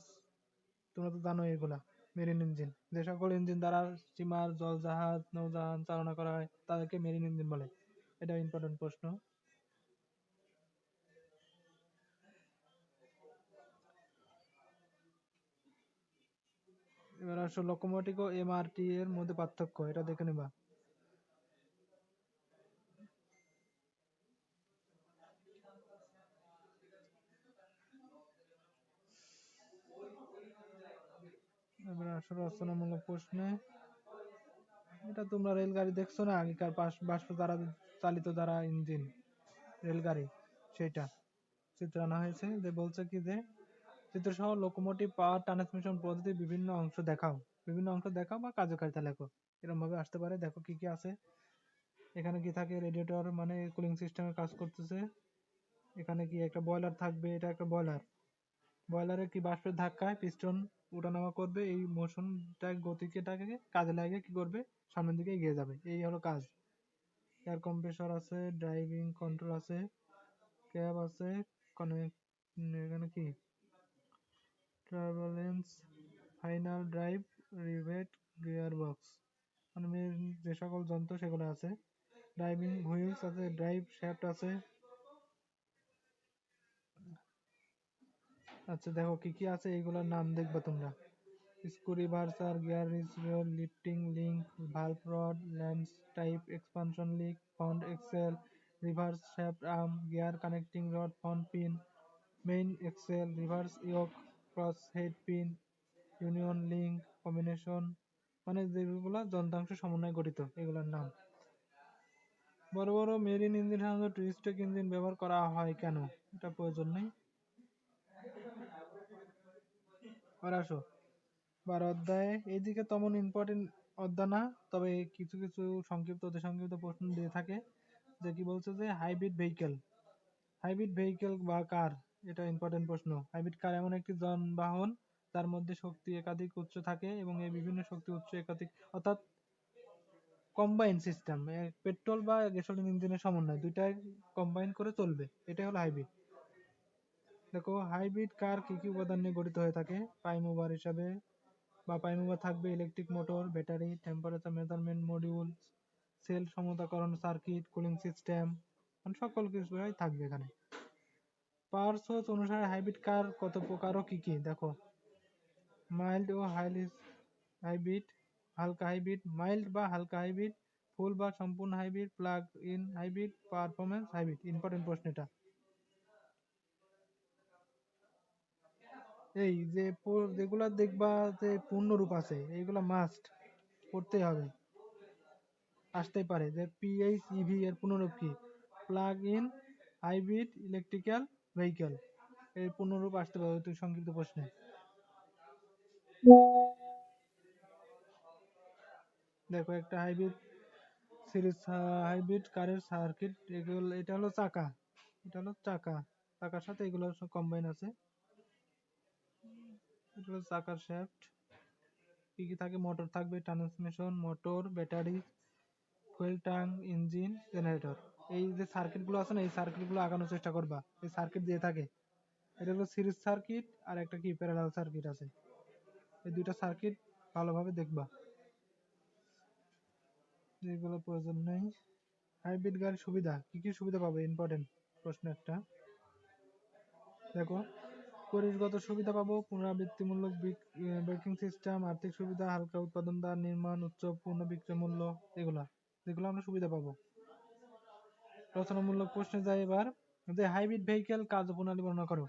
তোমরা তো জানো এগুলা। মেরিন ইঞ্জিন, যে সকল ইঞ্জিন দ্বারা স্টিমার, জল জাহাজ, নৌযান চালনা করা হয় তাদেরকে মেরিন ইঞ্জিন বলে, এটা ইম্পর্টেন্ট প্রশ্ন। এবার আসো, লোকোমোটিভ ও এমআরটি এর মধ্যে পার্থক্য, এটা দেখে নেবা। এবার আসো রচনামূলক প্রশ্নে। এটা তোমরা রেলগাড়ি দেখছো না, আগেকার বাষ্প দ্বারা চালিত যারা ইঞ্জিন রেলগাড়ি, সেটা চিত্র আনা হয়েছে, যে বলছে কি যে চিত্র সহ লোকোমোটিভ পাওয়ার ট্রান্সমিশন পদ্ধতির বিভিন্ন অংশ দেখাও। বিভিন্ন অংশ দেখাও বা কার্যকারিতা লেখো, এরকম ভাবে আসতে পারে। দেখো কি কি আছে, এখানে কি থাকে, রেডিয়েটর মানে কুলিং সিস্টেমের কাজ করতেছে। এখানে কি একটা বয়লার থাকবে, এটা একটা বয়লার। বয়লারে কি বাষ্পের ধাক্কায় পিস্টন ওঠানামা করবে, এই মোশনটা গতিকেটাকে কাজে লাগিয়ে কি করবে, সামনের দিকে এগিয়ে যাবে, এই হলো কাজ। এয়ার কম্প্রেসর আছে, ড্রাইভিং কন্ট্রোল আছে, ক্যাব আছে, এখানে কি turbulence, final drive, rivet, gear box, মানে যে সকল যন্ত্র সেগুলো আছে। ড্রাইভিং হুইলস আছে, ড্রাইভ শ্যাফট আছে। আচ্ছা দেখো কি কি আছে, এইগুলোর নাম দেখবা তোমরা। Screw reverser, gear receiver, lifting link, valve rod, lance type, expansion link, found axle, reverse shaft arm, gear connecting rod, found pin, main axle, reverse yoke, cross head pin, union link, combination, মানে যেগুলো যন্ত্রাংশ সমন্বয়ে গঠিত, এগুলোর নাম। বড় বড় marine engine সাধারণত টুইস্টেক ইঞ্জিন ব্যবহার করা হয় কেন? এটা প্রয়োজন নেই। আর আসো 12 অধ্যায়ে এইদিকে তেমন ইম্পর্টেন্ট অধ্যায় না, তবে কিছু কিছু সংক্ষিপ্ত অতি সংক্ষিপ্ত প্রশ্ন দিয়ে থাকে, যে কি বলছে যে হাইব্রিড ভেহিকেল। হাইব্রিড ভেহিকেল বা কার, এটা ইম্পর্টেন্ট প্রশ্ন। হাইব্রিড কার এমন একটি যানবাহন যার মধ্যে শক্তি একাধিক উৎস থাকে এবং এই বিভিন্ন শক্তি উৎস একাধিক, অর্থাৎ কম্বাইন সিস্টেম, পেট্রোল বা গ্যাসোলিন ইঞ্জিনের সমন্বয়, দুইটাই কম্বাইন করে চলবে, এটাই হলো হাইব্রিড। দেখো হাইব্রিড কার কি কি উপাদান নিয়ে গঠিত হয়ে থাকে, প্রাইম মুভার হিসাবে বা প্রাইম মুভার থাকবে electric motor, battery, temperature measurement module, cell সমতাকরণ সার্কিট, কুলিং সিস্টেম, মানে সকল কিছুই থাকবে এখানে। পাওয়ার সোর্স অনুসারে হাইব্রিড কার কত প্রকার ও কি কি, দেখো মাইল্ড ও হাইলি হাইব্রিড, হালকা হাইব্রিড, মাইল্ড বা হালকা হাইব্রিড, ফুল বা সম্পূর্ণ hybrid, plug in hybrid, performance hybrid. Important প্রশ্ন এটা। এই যে যেগুলা দেখবা যে পূর্ণরূপ আছে, এইগুলা মাস্ট পড়তেই হবে, আসতেই পারে, যে পিএইচইভি এর পূর্ণরূপ কি, plug in hybrid electrical vehicle, এর পূর্ণরূপ আসতে পারে অতি সংক্ষিপ্ত প্রশ্নে। দেখো একটা হাইব্রিড সিরিজ হাইব্রিড কারের সার্কিট, এগুলো এটা হলো চাকা, এটা হলো চাকা, চাকার সাথে এগুলো কম্বাইন আছে, এটা হলো চাকার শ্যাফট। কি কি থাকে, মোটর থাকবে, transmission, motor, battery, fuel tank, engine, generator. এই যে সার্কিট গুলো আছে না, এই সার্কিট গুলো আগানোর চেষ্টা করবা, এই সার্কিট দিয়ে থাকে, এটা হলো সিরিজ সার্কিট আর একটা কি প্যারালাল সার্কিট আছে, এই দুইটা সার্কিট ভালোভাবে দেখবা, যেগুলো প্রয়োজন নেই। হাইব্রিড গাড়ির সুবিধা, কি কি সুবিধা পাবে, ইম্পর্টেন্ট প্রশ্ন একটা। দেখো পরিবেশগত সুবিধা পাবো, পুনরাবৃত্তিমূলক ব্রেকিং সিস্টেম, আর্থিক সুবিধা, হালকা উৎপাদন দ্বার, নির্মাণ, উচ্চ পূর্ণ বিক্রয় মূল্য, এগুলা যেগুলো আমরা সুবিধা পাবো। রচনামূলক প্রশ্নে যাই এবার, যে হাইব্রিড ভেহিকেল কাজ ও প্রণালী বর্ণনা করো,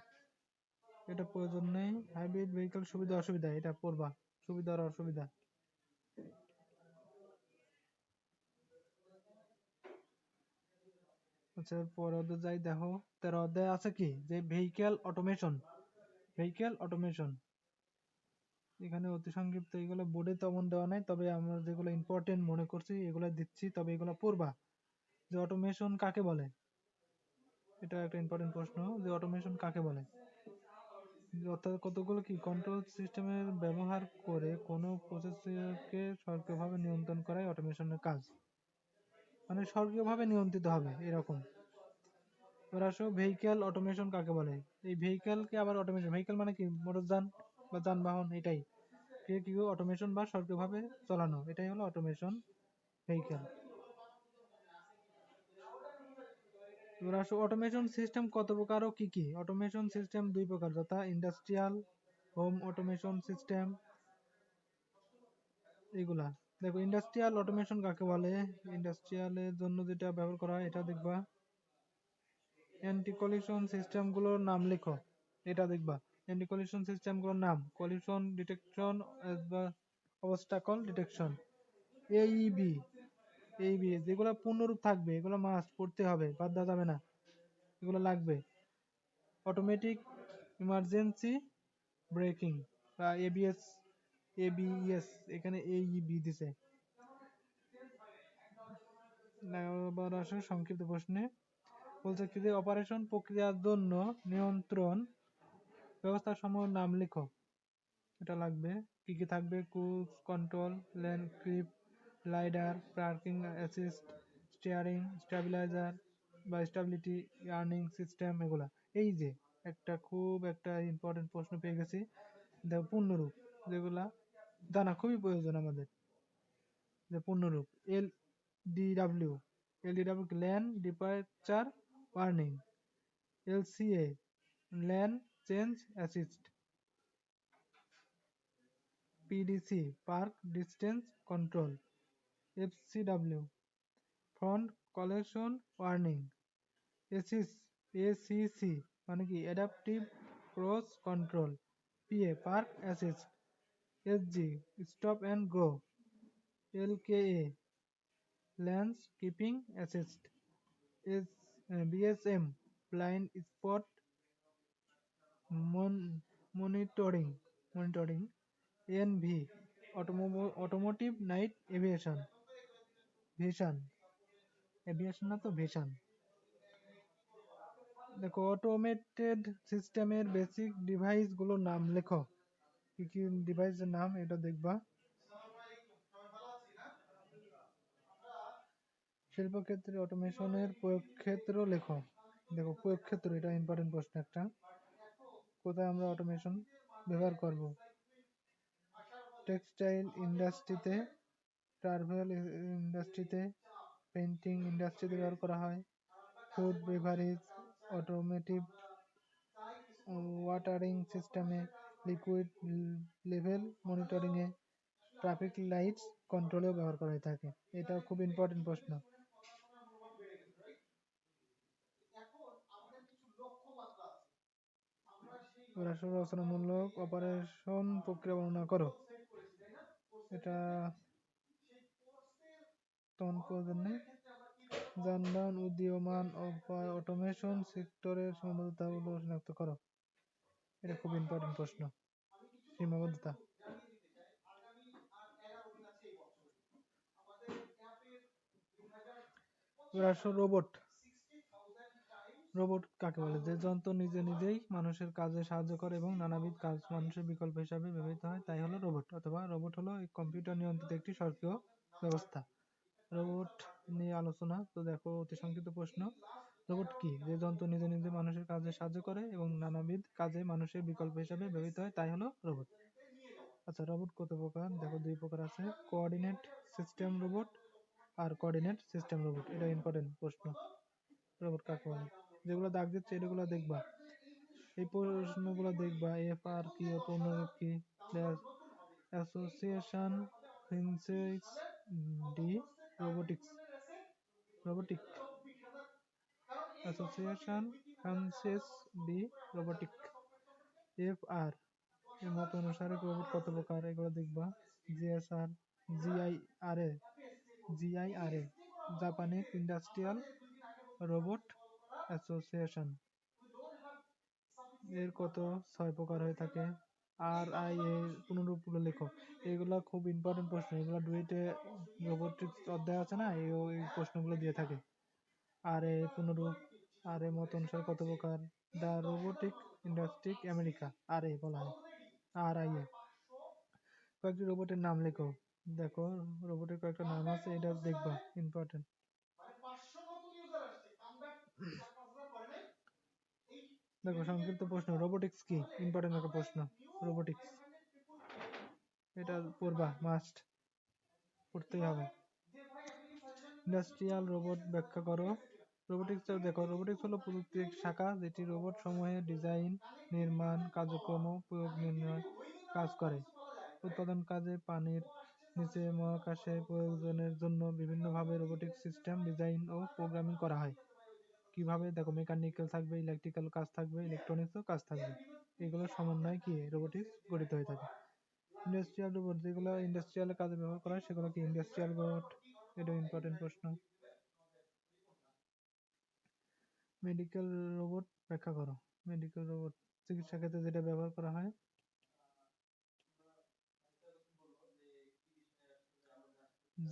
এটা প্রয়োজন নেই। হাইব্রিড ভেহিকেল সুবিধা অসুবিধা, এটা পড়বা, সুবিধা আর অসুবিধা। আচ্ছা পরের অধ্যায় যাই, দেখো 13 অধ্যায় আছে কি, যে ভেহিকেল অটোমেশন, ভেহিকেল অটোমেশন, এখানে অতি সংক্ষিপ্ত, এগুলো বোর্ডে তেমন দেওয়া নাই, তবে আমরা যেগুলো ইম্পর্টেন্ট মনে করছি এগুলো দিচ্ছি, তবে এগুলো পড়বা। যে অটোমেশন কাকে বলে, এটা একটা ইম্পর্টেন্ট প্রশ্ন, যে অটোমেশন কাকে বলে, অর্থাৎ কতগুলো কি কন্ট্রোল সিস্টেমের ব্যবহার করে কোনো প্রসেসরকে স্বয়ংক্রিয়ভাবে নিয়ন্ত্রণ করাই অটোমেশনের কাজ, মানে স্বয়ংক্রিয়ভাবে নিয়ন্ত্রিত হবে এরকম। এবার আসো ভেহিক্যাল অটোমেশন কাকে বলে, এই ভেহিক্যালকে আবার অটোমেশন, ভেহিক্যাল মানে কি মোটরযান বা যানবাহন, এটাই কে কি অটোমেশন বা স্বয়ংক্রিয়ভাবে চালানো, এটাই হলো অটোমেশন ভেহিক্যাল। এবার আসো অটোমেশন সিস্টেম কত প্রকার ও কি কি। অটোমেশন সিস্টেম দুই প্রকার, যথা ইন্ডাস্ট্রিয়াল, হোম অটোমেশন সিস্টেম, এগুলা। দেখো ইন্ডাস্ট্রিয়াল অটোমেশন কাকে বলে, ইন্ডাস্ট্রিয়ালের জন্য যেটা ব্যবহার করা হয় এটা দেখবা। অ্যান্টি কলিশন সিস্টেম গুলোর নাম লেখো, এটা দেখবা। অ্যান্টি কলিশন সিস্টেম গুলোর নাম, কলিশন ডিটেকশন বা অবস্টাকল ডিটেকশন, এইবি, এইবি যেগুলো পূর্ণরূপ থাকবে এগুলো মাস্ট পড়তে হবে, বাদ দেওয়া যাবে না, এগুলো লাগবে। অটোমেটিক ইমার্জেন্সি ব্রেকিং বা এবিএস, এবিএস, এখানে এইবি দিছে। আবার আসো সংক্ষিপ্ত প্রশ্নে, বলছে কি যে অপারেশন প্রক্রিয়ার জন্য নিয়ন্ত্রণ ব্যবস্থা সমূহের নাম লিখো। এটা লাগবে। কি কি থাকবে? Cruise control, lane creep, lidar, parking assist, steering, stabiliser বা স্টেবিলিটি আর্নিং সিস্টেম, এগুলা। এই যে খুব একটা ইম্পর্টেন্ট প্রশ্ন পেয়ে গেছি। দেখো পূর্ণরূপ, যেগুলা জানা খুবই প্রয়োজন আমাদের। যে পূর্ণরূপ LDW, land departure warning, LCA, land change assist, PDC, park distance control, FCW, front collision warning, ACC মানে কি adaptive cross control, PA park assist, SG stop and go, LKA lance keeping assist, BSM blind spot monitoring, ANV automotive night aviation না তো vision. দেখো automated সিস্টেমের basic device গুলোর নাম লেখো। কি কি ডিভাইসের নাম এটা দেখবা। শিল্পক্ষেত্রে অটোমেশনের প্রয়োগ ক্ষেত্র লেখো। দেখো প্রয়োগ ক্ষেত্র, এটা ইম্পর্টেন্ট প্রশ্ন একটা। কোথায় আমরা অটোমেশন ব্যবহার করব? টেক্সটাইল ইন্ডাস্ট্রিতে, ট্রাভেল ইন্ডাস্ট্রিতে, পেইন্টিং ইন্ডাস্ট্রিতে ব্যবহার করা হয়, ফুড বেভারেজ, অটোমেটিভ ওয়াটারিং সিস্টেমে, লিকুইড লেভেল মনিটরিংয়ে, ট্রাফিক লাইটস কন্ট্রোলেও ব্যবহার করা হয়ে থাকে। এটা খুব ইম্পর্টেন্ট প্রশ্ন। রচনামূলক অপারেশন প্রক্রিয়া বর্ণনা করো। এটা তখন প্রয়োজন নেই। যানবাহন উদীয়মান অটোমেশন সেক্টরের সীমাবদ্ধতাগুলো শনাক্ত করো। এটা খুব ইম্পর্টেন্ট প্রশ্ন। সীমাবদ্ধতা। রোবট। রোবট কাকে বলে? যে যন্ত্র নিজে নিজেই মানুষের কাজে সাহায্য করে এবং নানাবিধ কাজ মানুষের বিকল্প হিসাবে ব্যবহৃত হয়, তাই হলো রোবট। অথবা রোবট হলো কম্পিউটার নিয়ন্ত্রিত একটি স্বয়ংক্রিয় ব্যবস্থা। রোবট নিয়ে আলোচনা। তো দেখো অতি সংক্ষিপ্ত প্রশ্ন, রোবট কি? যে যন্ত্র নিজে নিজে মানুষের কাজে সাহায্য করে এবং নানাবিধ কাজে মানুষের বিকল্প হিসাবে ব্যবহৃত হয়, তাই হলো রোবট। আচ্ছা, রোবট কত প্রকার? দেখো দুই প্রকার আছে, কোঅর্ডিনেট সিস্টেম রোবট আর কোঅর্ডিনেট সিস্টেম রোবট। এটা ইম্পর্টেন্ট প্রশ্ন। রোবট কাকে বলে? যেগুলো দাগ দিচ্ছে এগুলো দেখবা, এই প্রশ্নগুলো দেখবা। FR কি ও পূর্ণরূপ কি? Association Francis D robotic association Francis D robotic. FR এর মত অনুসারে রোবট কত প্রকার? এগুলো দেখবা। GSR, GIRA Japanese industrial robot association, এর কত 6 প্রকার হয়ে থাকে। RIA পুনরূপগুলো লেখো। এগুলো খুব ইম্পর্টেন্ট প্রশ্ন, এগুলো ডুয়েটে রোবোটিক্স অধ্যায় আছে না, এই প্রশ্নগুলো দিয়ে থাকে। পুনরূপ, মত অনুসারে কত প্রকার? দ্য রোবোটিক ইন্ডাস্ট্রি আমেরিকা, বলা হয়। RIA কয়েকটি রোবটের নাম লেখো। দেখো রোবটের কয়েকটা নাম আছে, এটা দেখবা, ইম্পর্টেন্ট। দেখো সংক্ষিপ্ত প্রশ্ন, রোবোটিক্স কি? ইম্পর্টেন্ট একটা প্রশ্ন। রোবোটিক্স এটা পড়বা, মাস্ট পড়তেই হবে। ইন্ডাস্ট্রিয়াল রোবট ব্যাখ্যা করো। রোবোটিক্স দেখো, রোবোটিক্স হলো প্রযুক্তির শাখা যেটি রোবট সমূহের ডিজাইন, নির্মাণ, কার্যক্রম ও প্রয়োগ নির্ণয় কাজ করে। উৎপাদন কাজে, পানির নিচে, মহাকাশে প্রয়োজনের জন্য বিভিন্নভাবে রোবোটিক সিস্টেম ডিজাইন ও প্রোগ্রামিং করা হয়। কিভাবে? দেখো মেকানিক্যাল থাকবে, ইলেকট্রিক্যাল কাজ থাকবে, ইলেকট্রনিক্সও কাজ থাকবে। এগুলো সমন্বয়ে কি রোবোটিক্স গঠিত হয়ে থাকে। ইন্ডাস্ট্রিয়াল রোবট, যেগুলো ইন্ডাস্ট্রিয়াল কাজে ব্যবহার করা হয় সেগুলো কি ইন্ডাস্ট্রিয়াল রোবট। এটা ইম্পর্টেন্ট প্রশ্ন। মেডিকেল রোবট ব্যাখ্যা করো। মেডিকেল রোবট চিকিৎসা ক্ষেত্রে যেটা ব্যবহার করা হয়।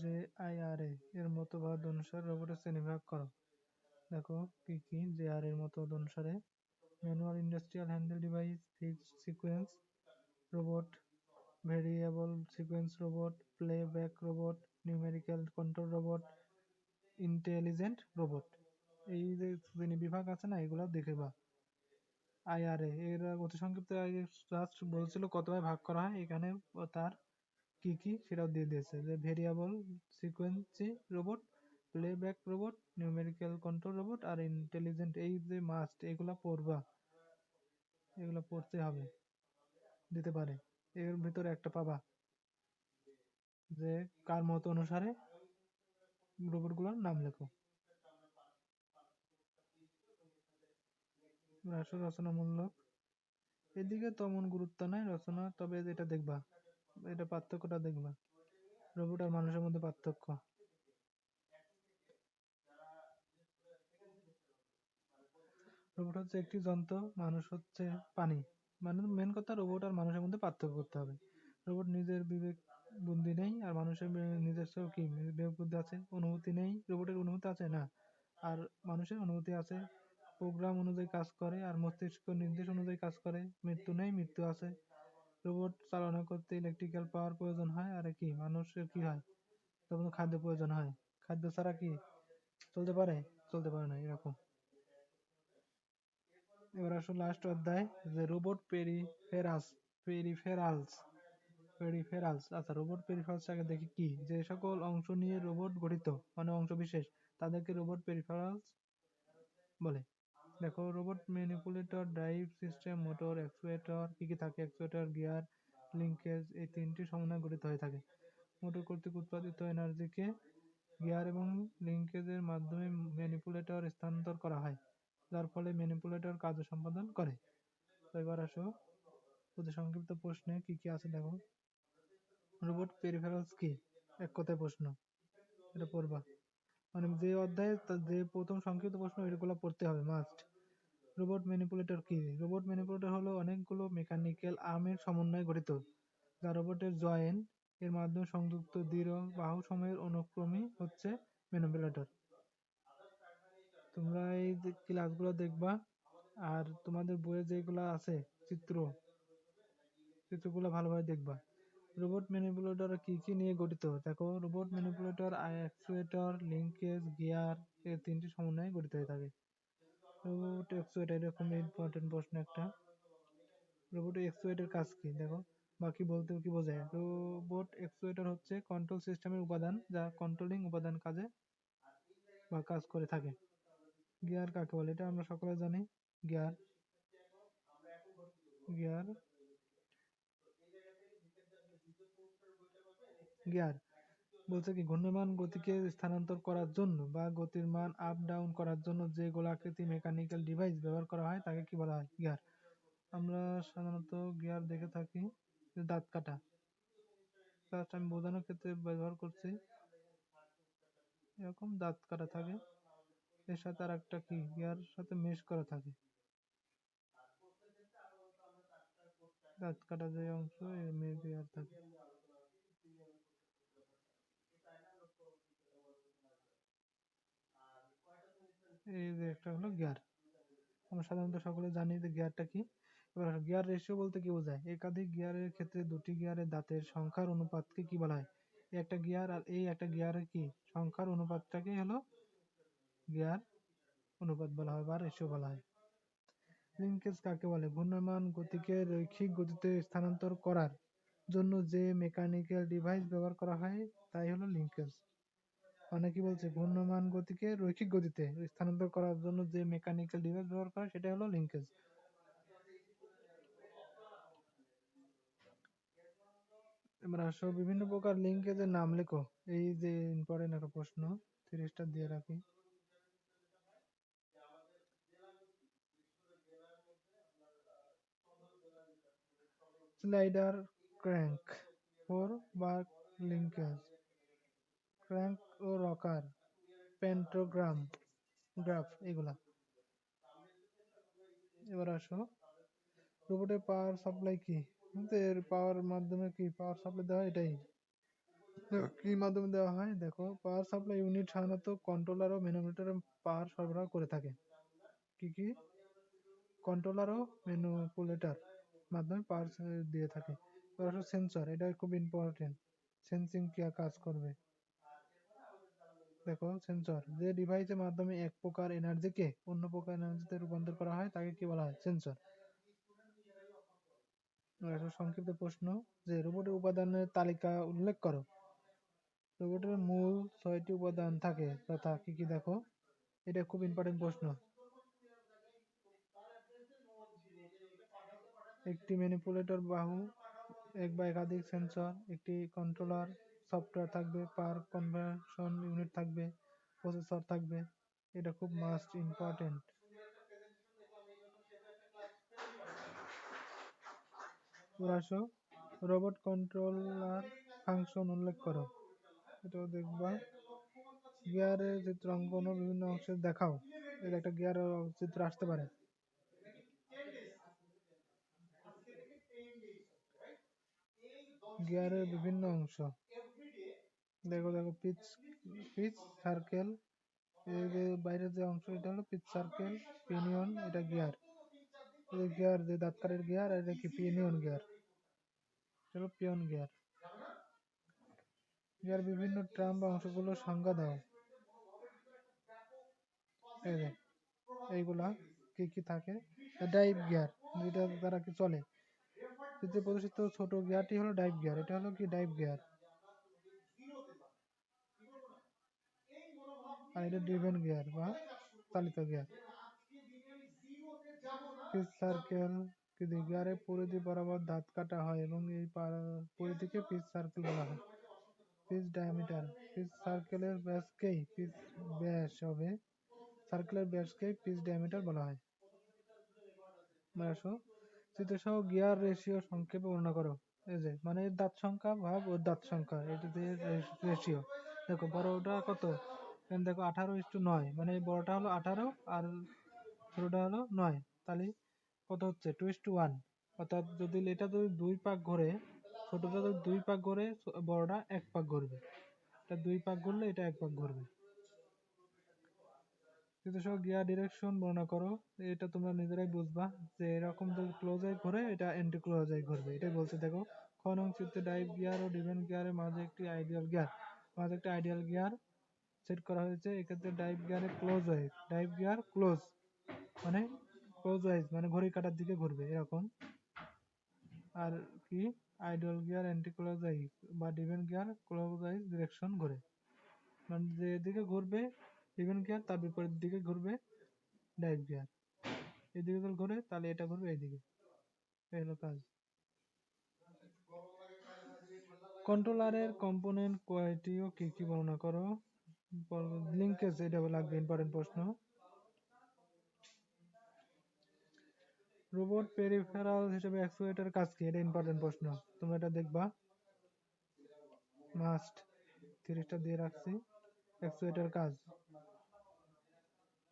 JIRA এর মতবাদ অনুসারে রোবটের শ্রেণীবিভাগ করো। দেখো কি কি JIRA এর মতবাদ অনুসারে: manual industrial handle device, fixed sequence robot, variable sequence robot, playback robot, numerical control robot, intelligent robot. এই যে শ্রেণী বিভাগ আছে না, এগুলো দেখবা। আইআরএ এর অতি সংক্ষিপ্ত জাস্ট বলছিল কতভাবে ভাগ করা হয়, এখানে তার কি কি সেটাও দিয়ে দিয়েছে, যে variable sequence robot, playback robot, numerical control robot আর ইন্টেলিজেন্ট। এই যে মাস্ট, এগুলা পড়বা, এগুলো পড়তে হবে, দিতে পারে। এর ভিতরে একটা পাবা যে কার মত অনুসারে রোবটগুলোর নাম লেখো। রাষ্ট্র রচনামূলক এদিকে তেমন গুরুত্ব নাই রচনা, তবে এটা দেখবা, এটা পার্থক্যটা দেখবা, রোবট আর মানুষের মধ্যে পার্থক্য। রোবট হচ্ছে একটি যন্ত্র, মানুষ হচ্ছে পানি। মানে মেন কথা, রোবট আর মানুষের মধ্যে পার্থক্য করতে হবে। রোবট নিজের বিবেক বুদ্ধি নেই, আর মানুষের নিজস্ব কি বিবেক বুদ্ধি আছে, অনুভূতি নেই। রোবটের অনুভূতি আছে না, আর মানুষের অনুভূতি আছে, প্রোগ্রাম অনুযায়ী কাজ করে আর মস্তিষ্ক নির্দেশ অনুযায়ী কাজ করে। মৃত্যু নেই, মৃত্যু আছে। রোবট চালনা করতে ইলেকট্রিক্যাল পাওয়ার প্রয়োজন হয়, আর কি মানুষের কি হয়, তখন খাদ্য প্রয়োজন হয়। খাদ্য ছাড়া কি চলতে পারে? চলতে পারে না, এরকম। এবার আসো লাস্ট অধ্যায়, যে রোবট পেরিফেরাস, পেরিফেরালস, পেরিফেরালস। আচ্ছা, রোবট পেরিফেরালসটাকে দেখি কি, যে সকল অংশ নিয়ে রোবট গঠিত, মানে অংশ বিশেষ, তাদেরকে রোবট পেরিফেরালস বলে। দেখো, robot manipulator, drive system, motor, actuator, কি কি থাকে, অ্যাকচুয়েটর, গিয়ার, লিঙ্কেজ, এই তিনটি সমন্বয়ে গঠিত হয়ে থাকে। মোটর কর্তৃক উৎপাদিত এনার্জিকে গিয়ার এবং লিঙ্কেজের মাধ্যমে ম্যানিপুলেটর স্থানান্তর করা হয়, যার ফলে ম্যানিপুলেটর কার্য সম্পাদন করে। তো এবার আসো অতি সংক্ষিপ্ত প্রশ্নে কি কি আছে দেখো। রোবট পেরিফেরালস কি, এক কথায় প্রশ্ন, এটা পড়বা। মানে যে অধ্যায়ে যে প্রথম সংক্ষিপ্ত প্রশ্ন, এগুলো পড়তে হবে মাস্ট। রোবট ম্যানিপুলেটর কি? রোবট ম্যানিপুলেটর হলো অনেকগুলো মেকানিক্যাল আর্মের সমন্বয়ে গঠিত, যা রোবটের জয়েন্ট এর মাধ্যমে সংযুক্ত দৃঢ় বাহু সময়ের অনুক্রমই হচ্ছে ম্যানিপুলেটর। তোমরা এই যে ক্লাসগুলো দেখবা, আর তোমাদের বইয়ে যেগুলো আছে চিত্র, চিত্রগুলো ভালোভাবে দেখবা। রোবট ম্যানিপুলেটর কি কি নিয়ে গঠিত দেখো। Robot manipulator actuator, linkage, gear, এর তিনটি সমন্বয়ে গঠিত হয়ে থাকে। রোবট অ্যাকচুয়েটর, এরকম ইম্পর্টেন্ট প্রশ্ন একটা। রোবট অ্যাকচুয়েটর কাজ কি দেখো, বাকি বলতে কি বোঝায়। রোবট অ্যাকচুয়েটর হচ্ছে কন্ট্রোল সিস্টেমের উপাদান, যা কন্ট্রোলিং উপাদান কাজে বা কাজ করে থাকে। গিয়ার কাকে বলে, এটা আমরা সকলে জানি। গিয়ার, গিয়ার, গিয়ার বলছে কি, ঘূর্ণায়মান গতিকে স্থানান্তর করার জন্য বা গতির মান আপ ডাউন করার জন্য যে গোলাকৃতি মেকানিক্যাল ডিভাইস ব্যবহার করা হয় তাকে কি বলা হয়, গিয়ার। আমরা সাধারণত গিয়ার দেখে থাকি যে দাঁত কাটা, জাস্ট আমি বোঝানোর ক্ষেত্রে ব্যবহার করছি, এরকম দাঁত কাটা থাকে, এর সাথে আর একটা কি গিয়ার সাথে মেশ করা থাকে, দাঁত কাটা যে অংশ এর গিয়ার থাকে। এই যে একটা হলো গিয়ার, আমরা সাধারণত সকলে জানি যে গিয়ারটা কি। এবার গিয়ার রেশিও বলতে কি বোঝায়, একাধিক গিয়ারের ক্ষেত্রে দুটি গিয়ারের দাঁতের সংখ্যার অনুপাতকে কি বলা হয়। এই একটা গিয়ার আর এই একটা গিয়ারের কি সংখ্যার অনুপাতটাকে হলো গিয়ার অনুপাত বলা হয় বা রেশিও বলা হয়। লিঙ্কেজ কাকে বলে, ঘূর্ণায়মান গতিকে রৈখিক গতিতে স্থানান্তর করার জন্য যে মেকানিক্যাল ডিভাইস ব্যবহার করা হয় তাই হলো লিঙ্কেজ। মানে কি বলছে, ঘূর্ণায়মান গতিকে রৈখিক গতিতে স্থানান্তর করার জন্য যে মেকানিক্যাল ডিভাইস ব্যবহার করা হয় সেটা হলো লিঙ্কেজ। এবার আসো বিভিন্ন প্রকার লিঙ্কেজের নাম লেখো। এই যে ইম্পর্টেন্ট একটা প্রশ্ন, 30টা দিয়ে রাখি। Slider, crank, four bar linkage, crank ও রকার, প্যান্টোগ্রাম, গ্রাফ, এগুলা। এবার আসো রোবটের পাওয়ার সাপ্লাই কি, এর পাওয়ার মাধ্যমে কি পাওয়ার সাপ্লাই দেওয়া হয়, এটাই কি মাধ্যমে দেওয়া হয় দেখো। পাওয়ার সাপ্লাই ইউনিট সাধারণত কন্ট্রোলার ও ম্যানিপুলেটরে পাওয়ার সরবরাহ করে থাকে। কি কি, কন্ট্রোলার ও ম্যানিপুলেটর মাধ্যমে পাওয়ার দিয়ে থাকে। সেন্সর, এটা খুব ইম্পর্টেন্ট। সেন্সিং কি কাজ করবে দেখো। সেন্সর যে ডিভাইসের মাধ্যমে এক প্রকার এনার্জিকে অন্য প্রকার এনার্জিতে রূপান্তর করা হয় তাকে কি বলা হয়? সেন্সর। একটা সংক্ষিপ্ত প্রশ্ন, যে রোবটের উপাদানের তালিকা উল্লেখ করো। রোবটের মূল 6টি উপাদান থাকে, তথা কি কি দেখো। এটা খুব ইম্পর্টেন্ট প্রশ্ন। একটি ম্যানিপুলেটর বাহু, এক বা একাধিক সেন্সর, একটি কন্ট্রোলার, সফটওয়্যার থাকবে, পাওয়ার কনভার্সন ইউনিট থাকবে, প্রসেসর থাকবে। এটা খুব মাস্ট ইম্পর্টেন্ট। আসো, রোবট কন্ট্রোলার ফাংশন উল্লেখ করো। এটাও দেখবা। গিয়ারের চিত্র অঙ্কন ও বিভিন্ন অংশে দেখাও। এর একটা গিয়ারের চিত্র আসতে পারে। গিয়ারের বিভিন্ন অংশ দেখো দেখো, পিচ, পিচ সার্কেল, এই যে বাইরের যে অংশ এটা হলো পিচ সার্কেল, পিনিয়ন, এটা গিয়ার। এই গিয়ার যে দাঁতকারের গিয়ার, আর এটা কি পিনিয়ন গিয়ার, এটা হলো পিয়ন গিয়ার। গিয়ার বিভিন্ন ট্রাম বা অংশগুলো সংজ্ঞা দাও। এই যে এইগুলা কি কি থাকে। ডাইভ গিয়ার, যেটা দ্বারা কি চলে। চিত্রে প্রদর্শিত ছোট গিয়ারটি হলো ডাইভ গিয়ার। এটা হলো কি ডাইভ গিয়ার। আর এটা ড্রিভেন গিয়ার বা চালিত গিয়ার। পিচ সার্কেল, কিন্তু গিয়ারের পরিধি বরাবর দাঁত কাটা হয় এবং এই পরিধিকে পিচ সার্কেল বলা হয়। পিচ ডায়ামিটার, পিচ সার্কেলের ব্যাসকেই পিচ ব্যাস হবে, সার্কেলের ব্যাসকেই পিচ ডায়ামিটার বলা হয়। আসো, চিত্রসহ গিয়ার রেশিও সংক্ষেপে বর্ণনা করো। এই যে মানে এর দাঁত সংখ্যা ভাগ ওর দাঁত সংখ্যা, এটা দিয়ে রেশিও। দেখো বড়টা কত, এখানে দেখো 18:9, মানে এই বড়টা হলো 18 আর ছোটটা হলো 9, তাহলে কত হচ্ছে 2:1। অর্থাৎ যদি এটা যদি 2 পাক ঘোরে, ছোটটা যদি 2 পাক ঘোরে, বড়টা 1 পাক ঘুরবে। এটা 2 পাক ঘুরলে এটা 1 পাক ঘুরবে। চিত্রসহ গিয়ার ডিরেকশন বর্ণনা করো। এটা তোমরা নিজেরাই বুঝবা যে এরকম যদি ক্লোজ আই ঘুরে, এটা অ্যান্টি ক্লোজ আই ঘুরবে, এটাই বলছে। দেখো খ নং চিত্রে ডাইভ গিয়ার ও ডিভেন গিয়ারের মাঝে একটি আইডিয়াল গিয়ার, মাঝে একটা আইডিয়াল গিয়ার সেট করা হয়েছে। এক্ষেত্রে ডাইভ গিয়ারে clockwise, drive gear clockwise clockwise মানে ঘড়ি কাটার দিকে ঘুরবে এরকম। আর কি ideal gear anticlockwise বা driven gear clockwise direction ঘুরে, মানে যেদিকে ঘুরবে ডিভেন গিয়ার তার বিপরীত দিকে ঘুরবে ডাইভ গিয়ার। এদিকে যদি ঘুরে তাহলে এটা ঘুরবে এইদিকে। এই হলো কাজ। কন্ট্রোলারের কম্পোনেন্ট কয়টি ও কি কি বর্ণনা করো। লিঙ্কেজ, এটা লাগবে, ইম্পর্টেন্ট প্রশ্ন। রোবট পেরিফেরাল হিসেবে অ্যাকচুয়েটর কাজ কি, এটা ইম্পর্টেন্ট প্রশ্ন, তোমরা এটা দেখবা মাস্ট। 30টা দিয়ে রাখছি। অ্যাকচুয়েটর কাজ।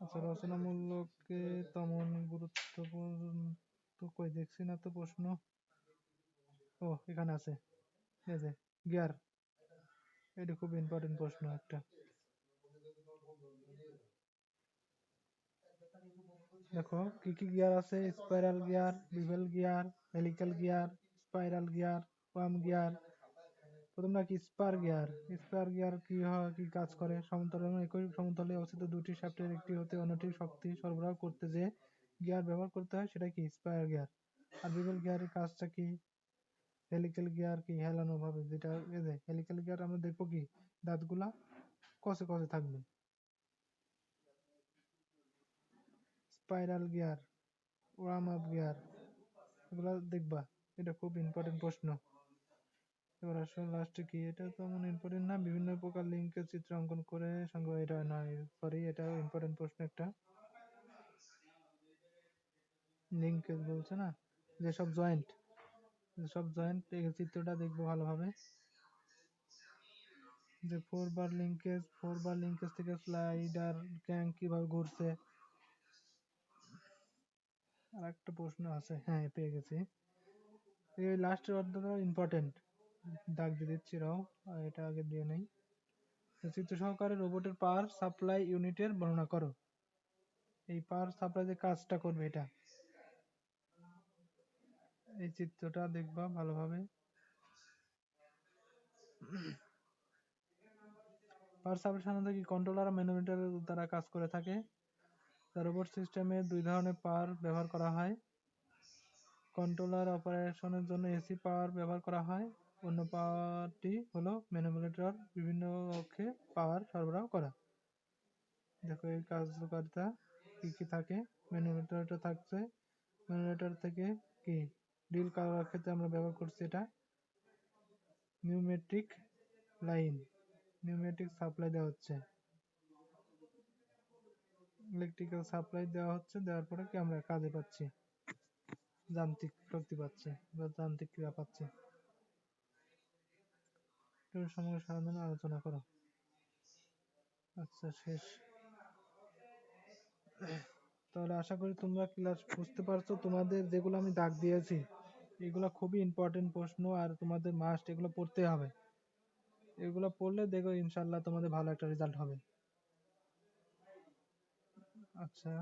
আচ্ছা, রচনামূলকে তেমন গুরুত্বপূর্ণ তো কই দেখছি না তো প্রশ্ন। ও এখানে আছে, এই যে গিয়ার, এটা খুব ইম্পর্টেন্ট প্রশ্ন একটা। দেখো কি কি গিয়ার আছে। Spiral gear, bevel gear, helical gear, spiral gear, worm gear. প্রথম নাকি স্পার গিয়ার। স্পার গিয়ার কি হয়, কি কাজ করে। সমান্তরাল একই সমতলে অবস্থিত দুটি শ্যাফটের একটি হতে অন্যটির শক্তি সরবরাহ করতে যে গিয়ার ব্যবহার করতে হয় সেটা কি স্পার গিয়ার। আর বিভেল গিয়ারের কাজটা কি। হেলিক্যাল গিয়ার কি হেলানো ভাবে, যেটা এই যে হেলিক্যাল গিয়ার আমরা দেখবো কি দাঁতগুলা কসে কসে থাকবে। Spiral gear, warm up gear, এগুলো দেখবা, এটা খুব ইম্পর্টেন্ট প্রশ্ন। এবার আসলে লাস্টে কি, এটা তেমন ইম্পর্টেন্ট না। বিভিন্ন প্রকার লিঙ্কের চিত্র অঙ্কন করে সংগ্রহ, এটা নয় সরি, এটা ইম্পর্টেন্ট প্রশ্ন একটা। লিঙ্কেজ বলছে না, যেসব জয়েন্ট, যেসব জয়েন্ট এই চিত্রটা দেখবো ভালোভাবে। যে 4 বার লিঙ্কেজ, 4 বার লিঙ্কেজ থেকে স্লাইডার ক্যাঙ্ক কিভাবে ঘুরছে। আর একটা প্রশ্ন আছে, হ্যাঁ পেয়ে গেছি। এই লাস্টের অর্ধটা ইম্পর্টেন্ট, দাগ দিয়ে দিচ্ছি রাও, এটা আগে দিয়ে নেই। চিত্র সহকারে রোবটের পাওয়ার সাপ্লাই ইউনিটের বর্ণনা করো। এই পাওয়ার সাপ্লাই যে কাজটা করবে এটা, এই চিত্রটা দেখবা ভালোভাবে। পাওয়ার সাপ্লাই সাধারণত কি কন্ট্রোলার আর ম্যানোমিটারের দ্বারা কাজ করে থাকে। রোবট সিস্টেমে দুই ধরনের পাওয়ার ব্যবহার করা হয়। কন্ট্রোলার অপারেশনের জন্য এসি পাওয়ার ব্যবহার করা হয়। অন্য পাওয়ারটি হলো ম্যানোমিটার বিভিন্ন অক্ষে পাওয়ার সরবরাহ করা। দেখো এর কার্যকারিতা কি কি থাকে। ম্যানোমিটারটা থাকছে, ম্যানোমিটার থেকে কি ড্রিল করার ক্ষেত্রে আমরা ব্যবহার করছি এটা। নিউমেট্রিক লাইন, নিউমেটিক সাপ্লাই দেওয়া হচ্ছে, ইলেকট্রিক্যাল সাপ্লাই দেওয়া হচ্ছে, দেওয়ার পরে কি আমরা কাজে পাচ্ছি, যান্ত্রিক শক্তি পাচ্ছি বা যান্ত্রিক ক্রিয়া পাচ্ছি। সময় সাধারণ আলোচনা করো। আচ্ছা শেষ। তাহলে আশা করি তোমরা ক্লাস বুঝতে পারছো। তোমাদের যেগুলো আমি দাগ দিয়েছি এগুলো খুবই ইম্পর্টেন্ট প্রশ্ন, আর তোমাদের মাস্ট এগুলো পড়তে হবে। এগুলো পড়লে দেখো ইনশাল্লাহ তোমাদের ভালো একটা রেজাল্ট হবে। আচ্ছা।